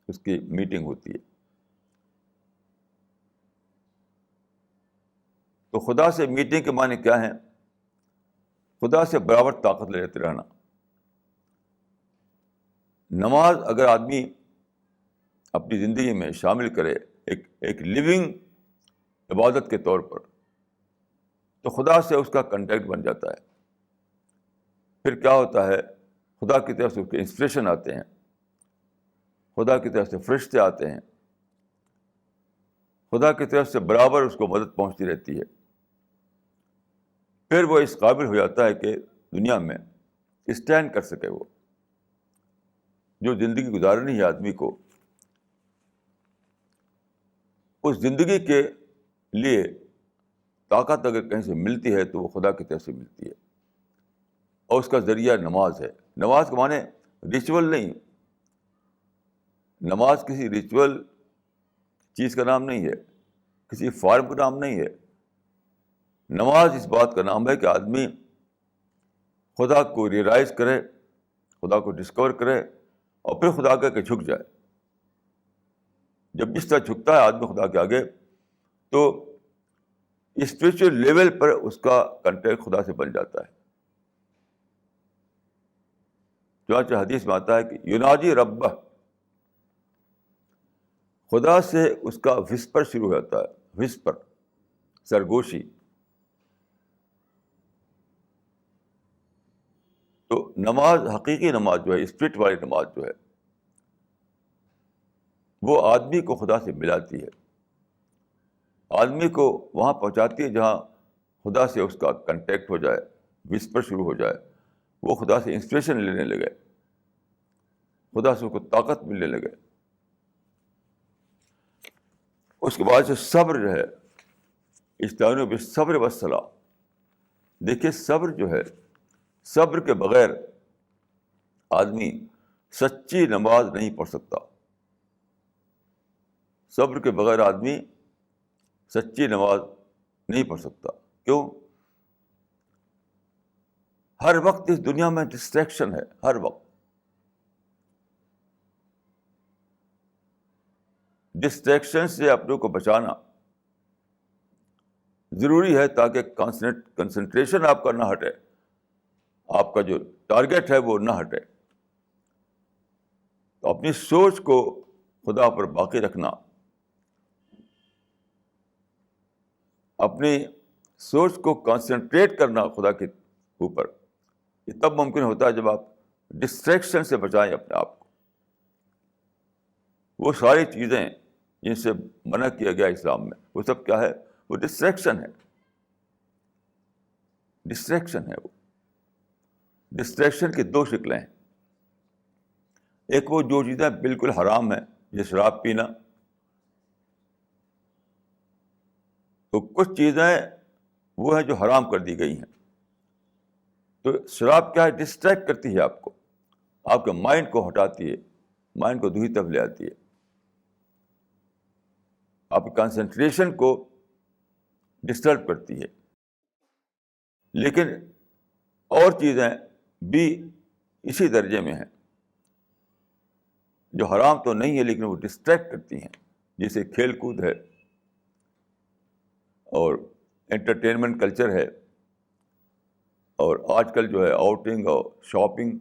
اس کی میٹنگ ہوتی ہے. تو خدا سے میٹنگ کے معنی کیا ہیں؟ خدا سے برابر طاقت لیتے رہنا. نماز اگر آدمی اپنی زندگی میں شامل کرے ایک لیونگ عبادت کے طور پر، تو خدا سے اس کا کنٹیکٹ بن جاتا ہے. پھر کیا ہوتا ہے؟ خدا کی طرف سے اس کے انسپریشن آتے ہیں، خدا کی طرف سے فرشتے آتے ہیں، خدا کی طرف سے برابر اس کو مدد پہنچتی رہتی ہے. پھر وہ اس قابل ہو جاتا ہے کہ دنیا میں اسٹینڈ کر سکے. وہ جو زندگی گزارنی ہے آدمی کو، اس زندگی کے لیے طاقت اگر کہیں سے ملتی ہے تو وہ خدا کی طرف سے ملتی ہے، اور اس کا ذریعہ نماز ہے. نماز کے معنی ریچول نہیں، نماز کسی ریچول چیز کا نام نہیں ہے، کسی فارم کا نام نہیں ہے. نماز اس بات کا نام ہے کہ آدمی خدا کو ریئلائز کرے، خدا کو ڈسکور کرے، اور پھر خدا کے جھک جائے. جب جس طرح جھکتا ہے آدمی خدا کے آگے، تو اسپریچول لیول پر اس کا کنٹیکٹ خدا سے بن جاتا ہے. چنانچہ حدیث میں آتا ہے کہ یناجی ربہ، خدا سے اس کا وسپر شروع ہو جاتا ہے، وسپر، سرگوشی. تو نماز، حقیقی نماز جو ہے، اسپرٹ والی نماز جو ہے، وہ آدمی کو خدا سے ملاتی ہے، آدمی کو وہاں پہنچاتی ہے جہاں خدا سے اس کا کنٹیکٹ ہو جائے، وسپر شروع ہو جائے، وہ خدا سے انسپریشن لینے لگے، خدا سے اس کو طاقت ملنے لگے. اس کے بعد سے صبر جو ہے، استعینوا بالصبر والصلاۃ. دیکھیے صبر جو ہے، صبر کے بغیر آدمی سچی نماز نہیں پڑھ سکتا. صبر کے بغیر آدمی سچی نماز نہیں پڑھ سکتا. کیوں؟ ہر وقت اس دنیا میں ڈسٹریکشن ہے، ہر وقت ڈسٹریکشن سے اپنے کو بچانا ضروری ہے تاکہ کنسنٹریشن آپ کا نہ ہٹے، آپ کا جو ٹارگیٹ ہے وہ نہ ہٹے. تو اپنی سوچ کو خدا پر باقی رکھنا، اپنی سوچ کو کنسنٹریٹ کرنا خدا کے اوپر، یہ تب ممکن ہوتا ہے جب آپ ڈسٹریکشن سے بچائیں اپنے آپ کو. وہ ساری چیزیں جن سے منع کیا گیا اسلام میں، وہ سب کیا ہے؟ وہ ڈسٹریکشن ہے. ڈسٹریکشن ہے. وہ ڈسٹریکشن کی دو شکلیں ہیں. ایک وہ جو چیزیں بالکل حرام ہیں، جیسے شراب پینا. تو کچھ چیزیں وہ ہیں جو حرام کر دی گئی ہیں. تو شراب کیا ہے؟ ڈسٹریکٹ کرتی ہے آپ کو، آپ کے مائنڈ کو ہٹاتی ہے، مائنڈ کو دوسری طرف لے آتی ہے، آپ کی کنسنٹریشن کو ڈسٹرب کرتی ہے. لیکن اور چیزیں بھی اسی درجے میں ہیں جو حرام تو نہیں ہے لیکن وہ ڈسٹریکٹ کرتی ہیں، جیسے کھیل کود ہے اور انٹرٹینمنٹ کلچر ہے. اور آج کل جو ہے آؤٹنگ اور شاپنگ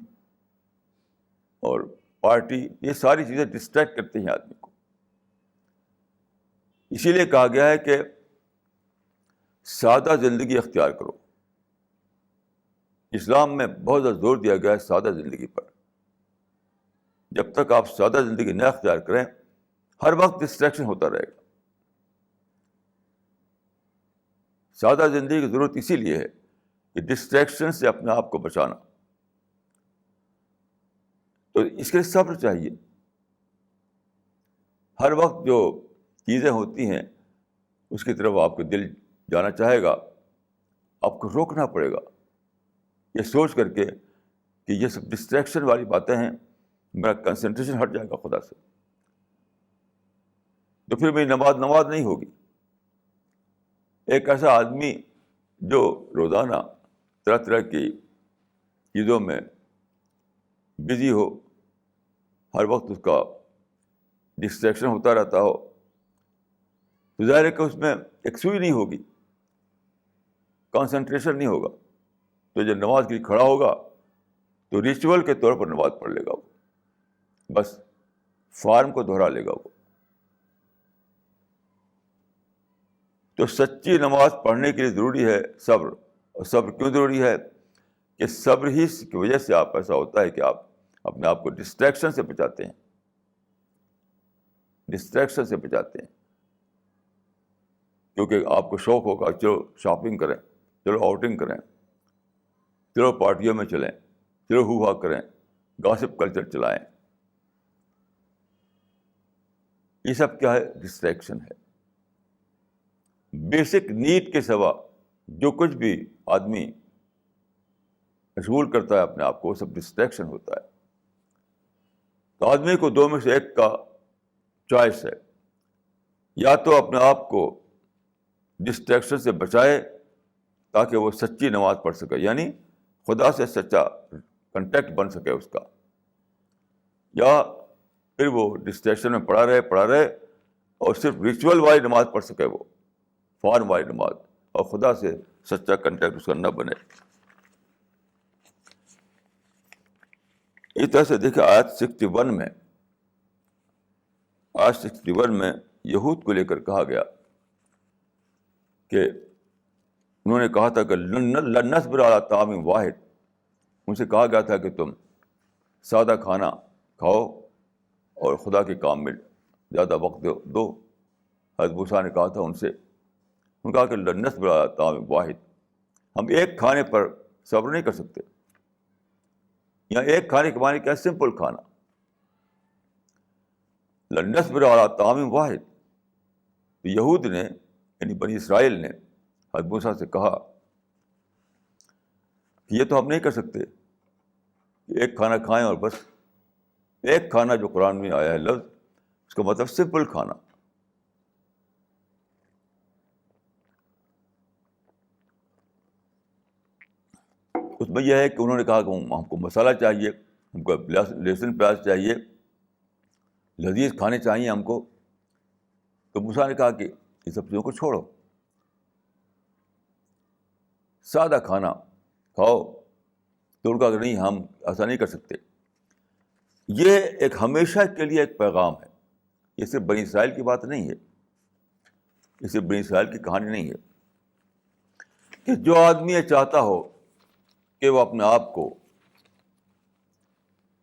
اور پارٹی، یہ ساری چیزیں ڈسٹریکٹ کرتی ہیں آدمی کو. اسی لیے کہا گیا ہے کہ سادہ زندگی اختیار کرو. اسلام میں بہت زیادہ زور دیا گیا ہے سادہ زندگی پر. جب تک آپ سادہ زندگی نہ اختیار کریں، ہر وقت ڈسٹریکشن ہوتا رہے گا. سادہ زندگی کی ضرورت اسی لیے ہے کہ ڈسٹریکشن سے اپنے آپ کو بچانا. تو اس کے لیے صبر چاہیے. ہر وقت جو چیزیں ہوتی ہیں اس کی طرف آپ کو دل جانا چاہے گا، آپ کو روکنا پڑے گا یہ سوچ کر کے کہ یہ سب ڈسٹریکشن والی باتیں ہیں، میرا کنسنٹریشن ہٹ جائے گا خدا سے، تو پھر میری نماز نہیں ہوگی. ایک ایسا آدمی جو روزانہ طرح طرح کی چیزوں میں بزی ہو، ہر وقت اس کا ڈسٹریکشن ہوتا رہتا ہو، تو ظاہر ہے کہ اس میں یکسوئی نہیں ہوگی، کنسنٹریشن نہیں ہوگا. تو جب نماز کے لیے کھڑا ہوگا تو ریچول کے طور پر نماز پڑھ لے گا، وہ بس فارم کو دہرا لے گا وہ. تو سچی نماز پڑھنے کے لیے ضروری ہے صبر. اور صبر کیوں ضروری ہے؟ کہ صبر ہی کی وجہ سے آپ ایسا ہوتا ہے کہ آپ اپنے آپ کو ڈسٹریکشن سے بچاتے ہیں، ڈسٹریکشن سے بچاتے ہیں. کیونکہ آپ کو شوق ہوگا چلو شاپنگ کریں، چلو آؤٹنگ کریں، چلو پارٹیوں میں چلیں، چلو ہو ہا کریں، گاسپ کلچر چلائیں. یہ سب کیا ہے؟ ڈسٹریکشن ہے. بیسک نیڈ کے سوا جو کچھ بھی آدمی مشغول کرتا ہے اپنے آپ کو، وہ سب ڈسٹریکشن ہوتا ہے. تو آدمی کو دو میں سے ایک کا چوائس ہے، یا تو اپنے آپ کو ڈسٹریکشن سے بچائے تاکہ وہ سچی نماز پڑھ سکے، یعنی خدا سے سچا کنٹیکٹ بن سکے اس کا، یا پھر وہ ڈسٹریکشن میں پڑا رہے اور صرف ریچول والی نماز پڑھ سکے، وہ فارم والی نماز، اور خدا سے سچا کنٹیکٹ اس کا نہ بنے. اس طرح سے دیکھیں آیت 61 میں یہود کو لے کر کہا گیا کہ انہوں نے کہا تھا کہ لن نصبر علی طعام واحد. ان سے کہا گیا تھا کہ تم سادہ کھانا کھاؤ اور خدا کے کام میں زیادہ وقت دو. حضرت موسیٰ نے کہا تھا ان سے، انہوں نے کہا کہ لن نصبر علی طعام واحد، ہم ایک کھانے پر صبر نہیں کر سکتے. یہاں ایک کھانے کے معنی کیا ہے؟ سمپل کھانا. لن نصبر علی طعام واحد. تو یہود نے یعنی بنی اسرائیل نے حضرت موسیٰ سے کہا کہ یہ تو ہم نہیں کر سکتے، ایک کھانا کھائیں اور بس. ایک کھانا جو قرآن میں آیا ہے لفظ، اس کا مطلب سمپل کھانا. اس میں یہ ہے کہ انہوں نے کہا کہ ہم کو مسالہ چاہیے، ہم کو لہسن پیاز چاہیے، لذیذ کھانے چاہیے ہم کو. تو موسیٰ نے کہا کہ یہ سب چیزوں کو چھوڑو، سادہ کھانا کھاؤ. تو ان کا کہ نہیں، ہم ایسا نہیں کر سکتے. یہ ایک ہمیشہ کے لیے ایک پیغام ہے. یہ صرف بنی اسرائیل کی بات نہیں ہے، یہ صرف بنی اسرائیل کی کہانی نہیں ہے، کہ جو آدمی یہ چاہتا ہو کہ وہ اپنے آپ کو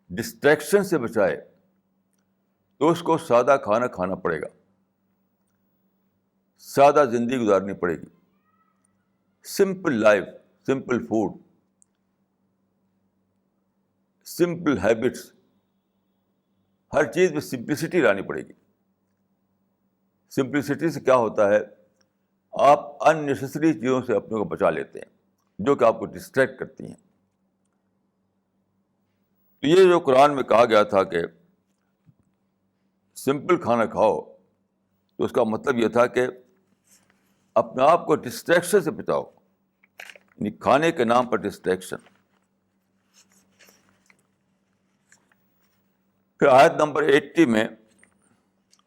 ڈسٹریکشن سے بچائے تو اس کو سادہ کھانا کھانا پڑے گا، سادہ زندگی گزارنی پڑے گی. Simple life, simple food, simple habits, ہر چیز میں سمپلسٹی لانی پڑے گی. سمپلسٹی سے کیا ہوتا ہے؟ آپ ان نیسیسری چیزوں سے اپنے کو بچا لیتے ہیں جو کہ آپ کو ڈسٹریکٹ کرتی ہیں. تو یہ جو قرآن میں کہا گیا تھا کہ سمپل کھانا کھاؤ، تو اس کا مطلب یہ تھا کہ اپنے آپ کو ڈسٹریکشن سے بچاؤ، یعنی کھانے کے نام پر ڈسٹریکشن. پھر آیت نمبر 80 میں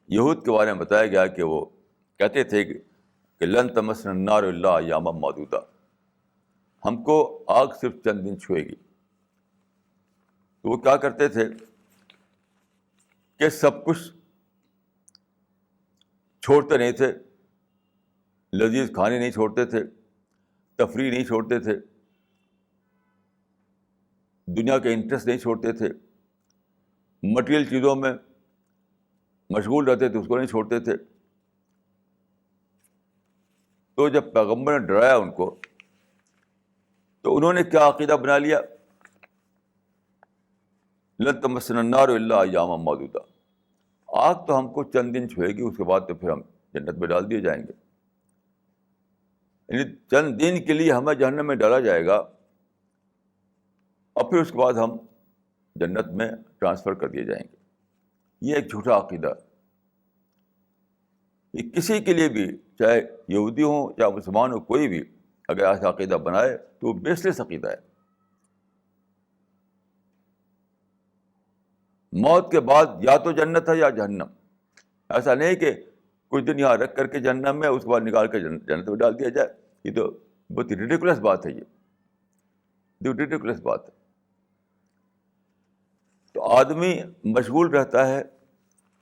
یہود کے بارے میں بتایا گیا کہ وہ کہتے تھے کہ لن تمسنا النار الا ایاما معدودہ، ہم کو آگ صرف چند دن چھوئے گی. تو وہ کیا کرتے تھے کہ سب کچھ چھوڑتے نہیں تھے, لذیذ کھانے نہیں چھوڑتے تھے, تفریح نہیں چھوڑتے تھے, دنیا کے انٹرسٹ نہیں چھوڑتے تھے, مٹیریل چیزوں میں مشغول رہتے تھے, اس کو نہیں چھوڑتے تھے. تو جب پیغمبر نے ڈرایا ان کو, تو انہوں نے کیا عقیدہ بنا لیا؟ لن تمسنا النار الا ایاما معدودہ, آگ تو ہم کو چند دن چھوئے گی, اس کے بعد تو پھر ہم جنت میں ڈال دیے جائیں گے. یعنی چند دن کے لیے ہمیں جہنم میں ڈالا جائے گا, اور پھر اس کے بعد ہم جنت میں ٹرانسفر کر دیے جائیں گے. یہ ایک جھوٹا عقیدہ. یہ کسی کے لیے بھی, چاہے یہودی ہوں یا مسلمان ہو, کوئی بھی اگر ایسا عقیدہ بنائے تو وہ بیس لیس عقیدہ ہے. موت کے بعد یا تو جنت ہے یا جہنم. ایسا نہیں کہ کچھ دن یہاں رکھ کر کے جہنم میں, اس کے بعد نکال کے جنت میں ڈال دیا جائے. یہ تو بہت ریڈیکولس بات ہے. یہ ریڈیکولس بات ہے. تو آدمی مشغول رہتا ہے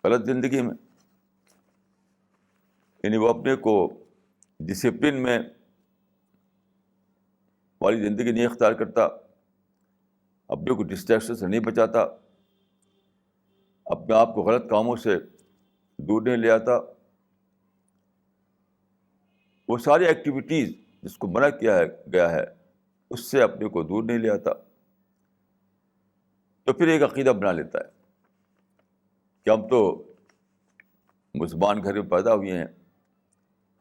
غلط زندگی میں, یعنی وہ اپنے کو ڈسپلن میں والی زندگی نہیں اختیار کرتا, اپنے کو ڈسٹریکشن سے نہیں بچاتا, اپنے آپ کو غلط کاموں سے دور نہیں لے آتا. وہ ساری ایکٹیویٹیز جس کو منع کیا گیا ہے اس سے اپنے کو دور نہیں لے آتا. تو پھر ایک عقیدہ بنا لیتا ہے کہ ہم تو مسلمان گھر میں پیدا ہوئے ہیں,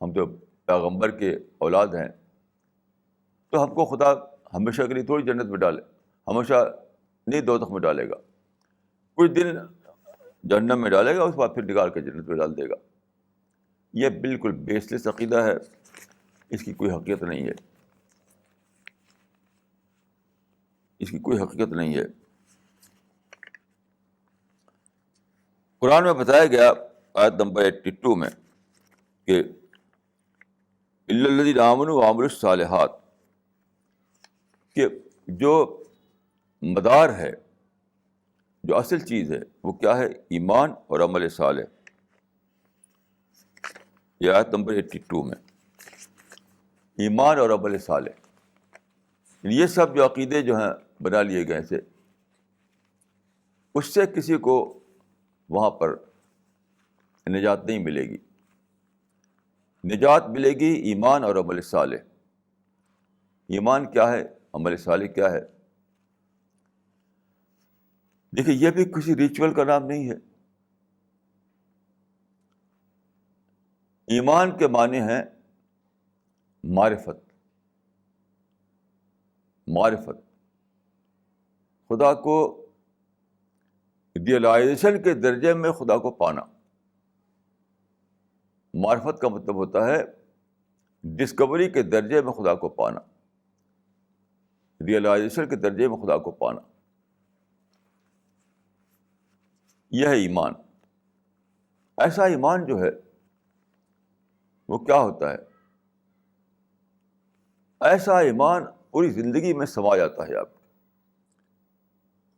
ہم تو پیغمبر کے اولاد ہیں, تو ہم کو خدا ہمیشہ کے لیے تھوڑی جنت میں ڈالے, ہمیشہ نہیں دوزخ میں ڈالے گا. کچھ دن جہنم میں ڈالے گا, اس کے بعد پھر نکال کے جنت میں ڈال دے گا. یہ بالکل بیس لیس عقیدہ ہے, اس کی کوئی حقیقت نہیں ہے, اس کی کوئی حقیقت نہیں ہے. قرآن میں بتایا گیا آیت نمبر 82 میں کہ الا الذین آمنوا وعملوا الصالحات, کہ جو مدار ہے, جو اصل چیز ہے, وہ کیا ہے؟ ایمان اور عمل صالح. یہ آیت نمبر 82 میں ایمان اور عمل صالح. یہ سب جو عقیدے جو ہیں بنا لیے گئے تھے, اس سے کسی کو وہاں پر نجات نہیں ملے گی. نجات ملے گی ایمان اور عمل صالح. ایمان کیا ہے؟ عمل صالح کیا ہے؟ دیکھیے, یہ بھی کسی ریچول کا نام نہیں ہے. ایمان کے معنی ہیں معرفت. معرفت, خدا کو ریئلائزیشن کے درجے میں خدا کو پانا. معرفت کا مطلب ہوتا ہے ڈسکوری کے درجے میں خدا کو پانا, ریئلائزیشن کے درجے میں خدا کو پانا. یہ ہے ایمان. ایسا ایمان جو ہے وہ کیا ہوتا ہے؟ ایسا ایمان پوری زندگی میں سما جاتا ہے. آپ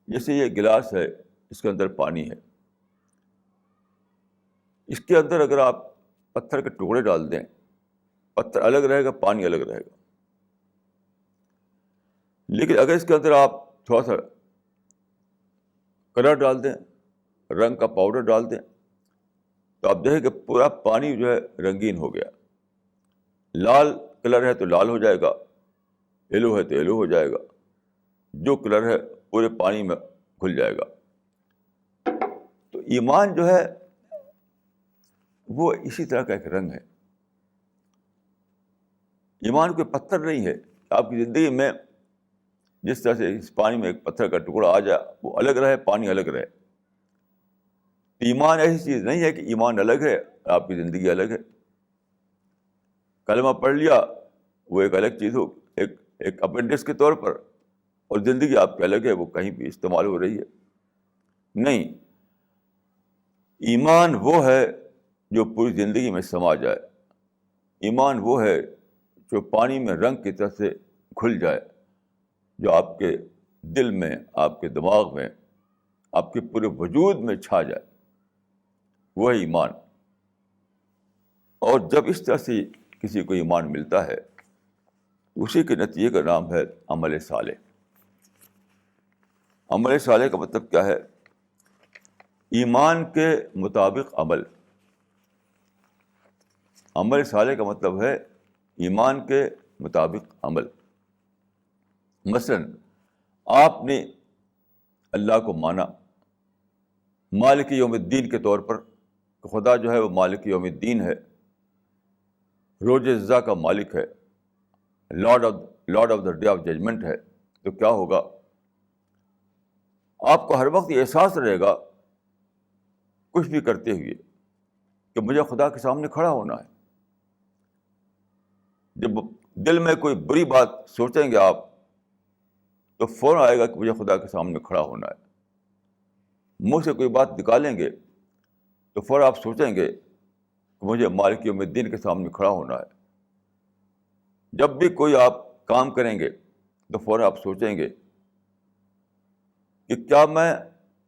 جیسے یہ گلاس ہے, اس کے اندر پانی ہے, اس کے اندر اگر آپ پتھر کے ٹکڑے ڈال دیں, پتھر الگ رہے گا, پانی الگ رہے گا. لیکن اگر اس کے اندر آپ تھوڑا سا کلر ڈال دیں, رنگ کا پاؤڈر ڈال دیں, تو آپ دیکھیں کہ پورا پانی جو ہے رنگین ہو گیا. لال کلر ہے تو لال ہو جائے گا, یلو ہے تو یلو ہو جائے گا, جو کلر ہے پورے پانی میں گھل جائے گا. تو ایمان جو ہے وہ اسی طرح کا ایک رنگ ہے. ایمان کوئی پتھر نہیں ہے. آپ کی زندگی میں جس طرح سے اس پانی میں ایک پتھر کا ٹکڑا آ جائے, وہ الگ رہے, پانی الگ رہے. ایمان ایسی چیز نہیں ہے کہ ایمان الگ ہے, آپ کی زندگی الگ ہے. کلمہ پڑھ لیا, وہ ایک الگ چیز ہو, ایک اپینڈکس کے طور پر, اور زندگی آپ کی الگ ہے, وہ کہیں بھی استعمال ہو رہی ہے. نہیں, ایمان وہ ہے جو پوری زندگی میں سما جائے. ایمان وہ ہے جو پانی میں رنگ کی طرح سے کھل جائے، جو آپ کے دل میں، آپ کے دماغ میں، آپ کے پورے وجود میں چھا جائے، وہ ہے ایمان. اور جب اس طرح سے کسی کو ایمان ملتا ہے، اسی کے نتیجے کا نام ہے عمل صالح. عمل صالح کا مطلب کیا ہے؟ ایمان کے مطابق عمل. عمل صالح کا مطلب ہے ایمان کے مطابق عمل. مثلاً آپ نے اللہ کو مانا مالک یوم الدین کے طور پر، کہ خدا جو ہے وہ مالک یوم الدین ہے، روز جزا کا مالک ہے، Lord of the day of judgement ہے. تو کیا ہوگا؟ آپ کو ہر وقت یہ احساس رہے گا کچھ بھی کرتے ہوئے کہ مجھے خدا کے سامنے کھڑا ہونا ہے. جب دل میں کوئی بری بات سوچیں گے آپ، تو فوراً آئے گا کہ مجھے خدا کے سامنے کھڑا ہونا ہے. منہ سے کوئی بات نکالیں گے تو فوراً آپ سوچیں گے کہ مجھے مالک یوم الدین کے سامنے کھڑا ہونا ہے. جب بھی کوئی آپ کام کریں گے تو فوراً آپ سوچیں گے کہ کیا میں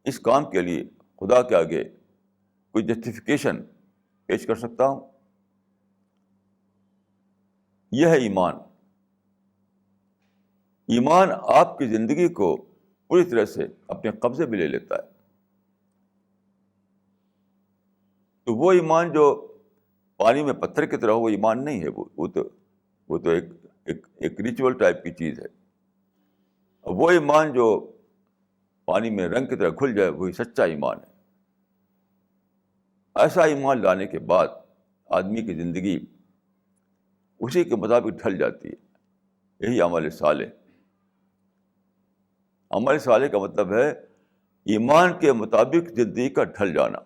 اس کام کے لیے خدا کے آگے کوئی جسٹیفیکیشن پیش کر سکتا ہوں. یہ ہے ایمان. ایمان آپ کی زندگی کو پوری طرح سے اپنے قبضے میں لے لیتا ہے. تو وہ ایمان جو پانی میں پتھر کی طرح، وہ ایمان نہیں ہے. وہ تو ایک ریچول ٹائپ کی چیز ہے. وہ ایمان جو پانی میں رنگ کی طرح کھل جائے، وہی سچا ایمان ہے. ایسا ایمان لانے کے بعد آدمی کی زندگی اسی کے مطابق ڈھل جاتی ہے. یہی عمل صالح. عمل صالح کا مطلب ہے ایمان کے مطابق زندگی کا ڈھل جانا.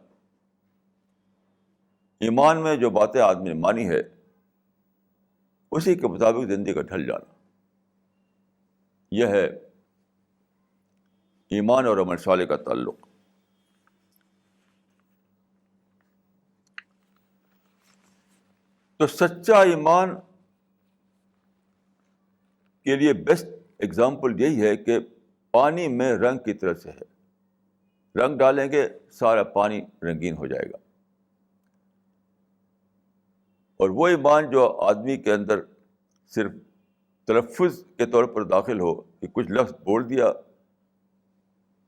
ایمان میں جو باتیں آدمی نے مانی ہے، اسی کے مطابق زندگی کا ڈھل جانا. یہ ہے ایمان اور عمل صالح کا تعلق. تو سچا ایمان کے لیے بیسٹ ایگزامپل یہی ہے کہ پانی میں رنگ کی طرح سے ہے. رنگ ڈالیں گے، سارا پانی رنگین ہو جائے گا. اور وہ ایمان جو آدمی کے اندر صرف تلفظ کے طور پر داخل ہو کہ کچھ لفظ بول دیا،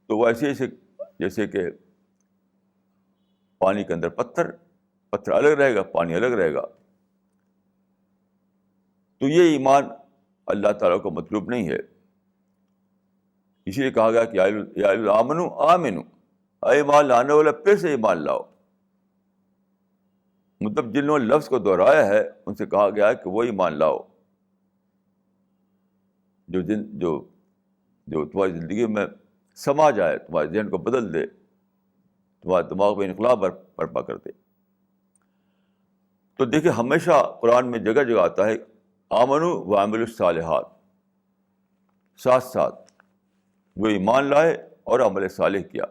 تو وہ ایسے جیسے کہ پانی کے اندر پتھر الگ رہے گا، پانی الگ رہے گا. تو یہ ایمان اللہ تعالیٰ کو مطلوب نہیں ہے. اسی لیے کہا گیا کہ یا آمنو آمنو، اے ایمان لانے والا پھر سے ایمان لاؤ. مطلب جنہوں نے لفظ کو دہرایا ہے ان سے کہا گیا ہے کہ وہ ایمان لاؤ جو تمہاری زندگی میں سما جائے، تمہارے ذہن کو بدل دے، تمہارے دماغ میں انقلاب برپا کر دے. تو دیکھیں ہمیشہ قرآن میں جگہ جگہ آتا ہے آمنو وعملوا الصالحات، ساتھ ساتھ وہ ایمان لائے اور عمل صالح کیا.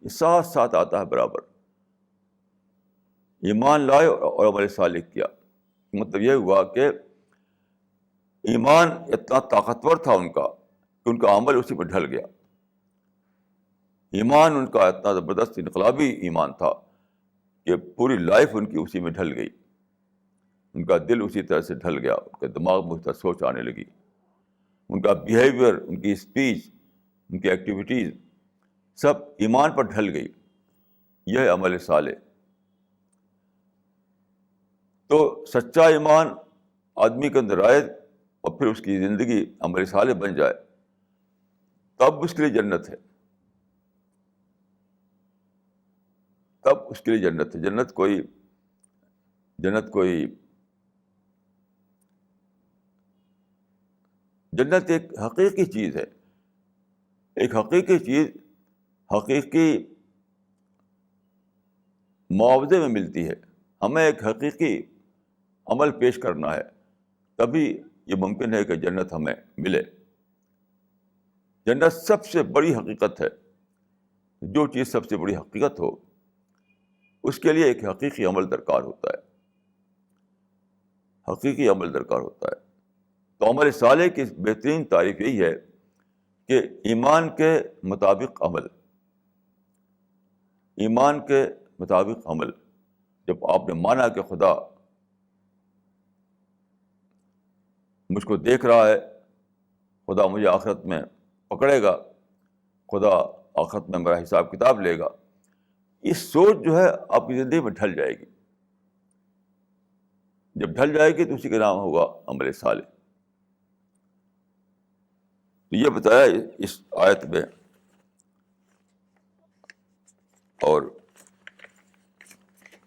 یہ ساتھ ساتھ آتا ہے برابر. ایمان لائے اور عمل صالح کیا. مطلب یہ ہوا کہ ایمان اتنا طاقتور تھا ان کا کہ ان کا عمل اسی میں ڈھل گیا. ایمان ان کا اتنا زبردست انقلابی ایمان تھا کہ پوری لائف ان کی اسی میں ڈھل گئی. ان کا دل اسی طرح سے ڈھل گیا، ان کے دماغ میں اس طرح سوچ آنے لگی. ان کا بیہیویئر، ان کی اسپیچ، ان کی ایکٹیویٹیز سب ایمان پر ڈھل گئی. یہ ہے عمل صالح. تو سچا ایمان آدمی کے اندر آئے اور پھر اس کی زندگی عمل صالح بن جائے، تب اس کے لیے جنت ہے. تب اس کے لیے جنت ہے. جنت ایک حقیقی چیز ہے. ایک حقیقی چیز حقیقی معاوضے میں ملتی ہے. ہمیں ایک حقیقی عمل پیش کرنا ہے، تبھی یہ ممکن ہے کہ جنت ہمیں ملے. جنت سب سے بڑی حقیقت ہے. جو چیز سب سے بڑی حقیقت ہو، اس کے لیے ایک حقیقی عمل درکار ہوتا ہے. حقیقی عمل درکار ہوتا ہے. تو عمل صالح کی بہترین تعریف یہی ہے کہ ایمان کے مطابق عمل، ایمان کے مطابق عمل. جب آپ نے مانا کہ خدا مجھ کو دیکھ رہا ہے، خدا مجھے آخرت میں پکڑے گا، خدا آخرت میں میرا حساب کتاب لے گا، اس سوچ جو ہے آپ کی زندگی میں ڈھل جائے گی. جب ڈھل جائے گی تو اسی کا نام ہوگا عمل صالح. تو یہ بتایا اس آیت میں، اور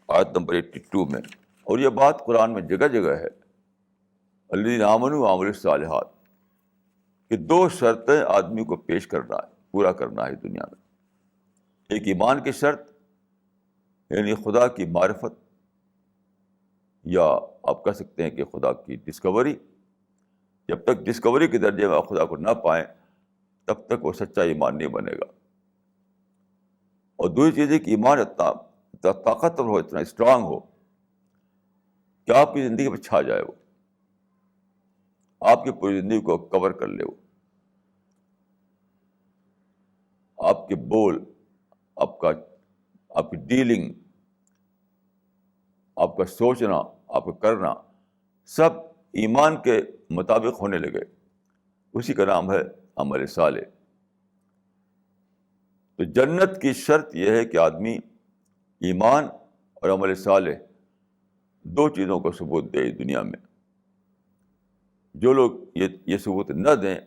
آیت نمبر 82 میں. اور یہ بات قرآن میں جگہ جگہ ہے، الذین آمنوا وعملوا الصالحات، کہ دو شرطیں آدمی کو پیش کرنا ہے، پورا کرنا ہے دنیا میں. ایک ایمان کی شرط، یعنی خدا کی معرفت، یا آپ کہہ سکتے ہیں کہ خدا کی ڈسکوری. جب تک ڈسکوری کے درجے میں آپ خدا کو نہ پائیں تب تک وہ سچا ایمان نہیں بنے گا. اور دوسری چیز ہے کہ ایمان اتنا طاقتور ہو، اتنا اسٹرانگ ہو کہ آپ کی زندگی میں چھا جائے، وہ آپ کی پوری زندگی کو کور کر لے. وہ آپ کے بول، آپ کی ڈیلنگ، آپ کا سوچنا، آپ کا کرنا، سب ایمان کے مطابق ہونے لگے. اسی کا نام ہے عمل صالح. تو جنت کی شرط یہ ہے کہ آدمی ایمان اور عمل صالح دو چیزوں کو ثبوت دے دنیا میں. جو لوگ یہ ثبوت نہ دیں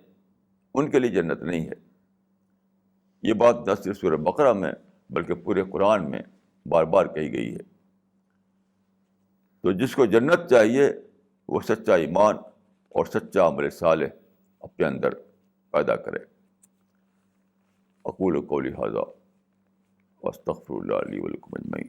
ان کے لیے جنت نہیں ہے. یہ بات نہ صرف سورہ بقرہ میں بلکہ پورے قرآن میں بار بار کہی گئی ہے. تو جس کو جنت چاہیے وہ سچا ایمان اور سچا عمل صالح اپنے اندر پیدا کرے. اقول قولی ھذا واستغفر اللہ لی ولکم اجمعین.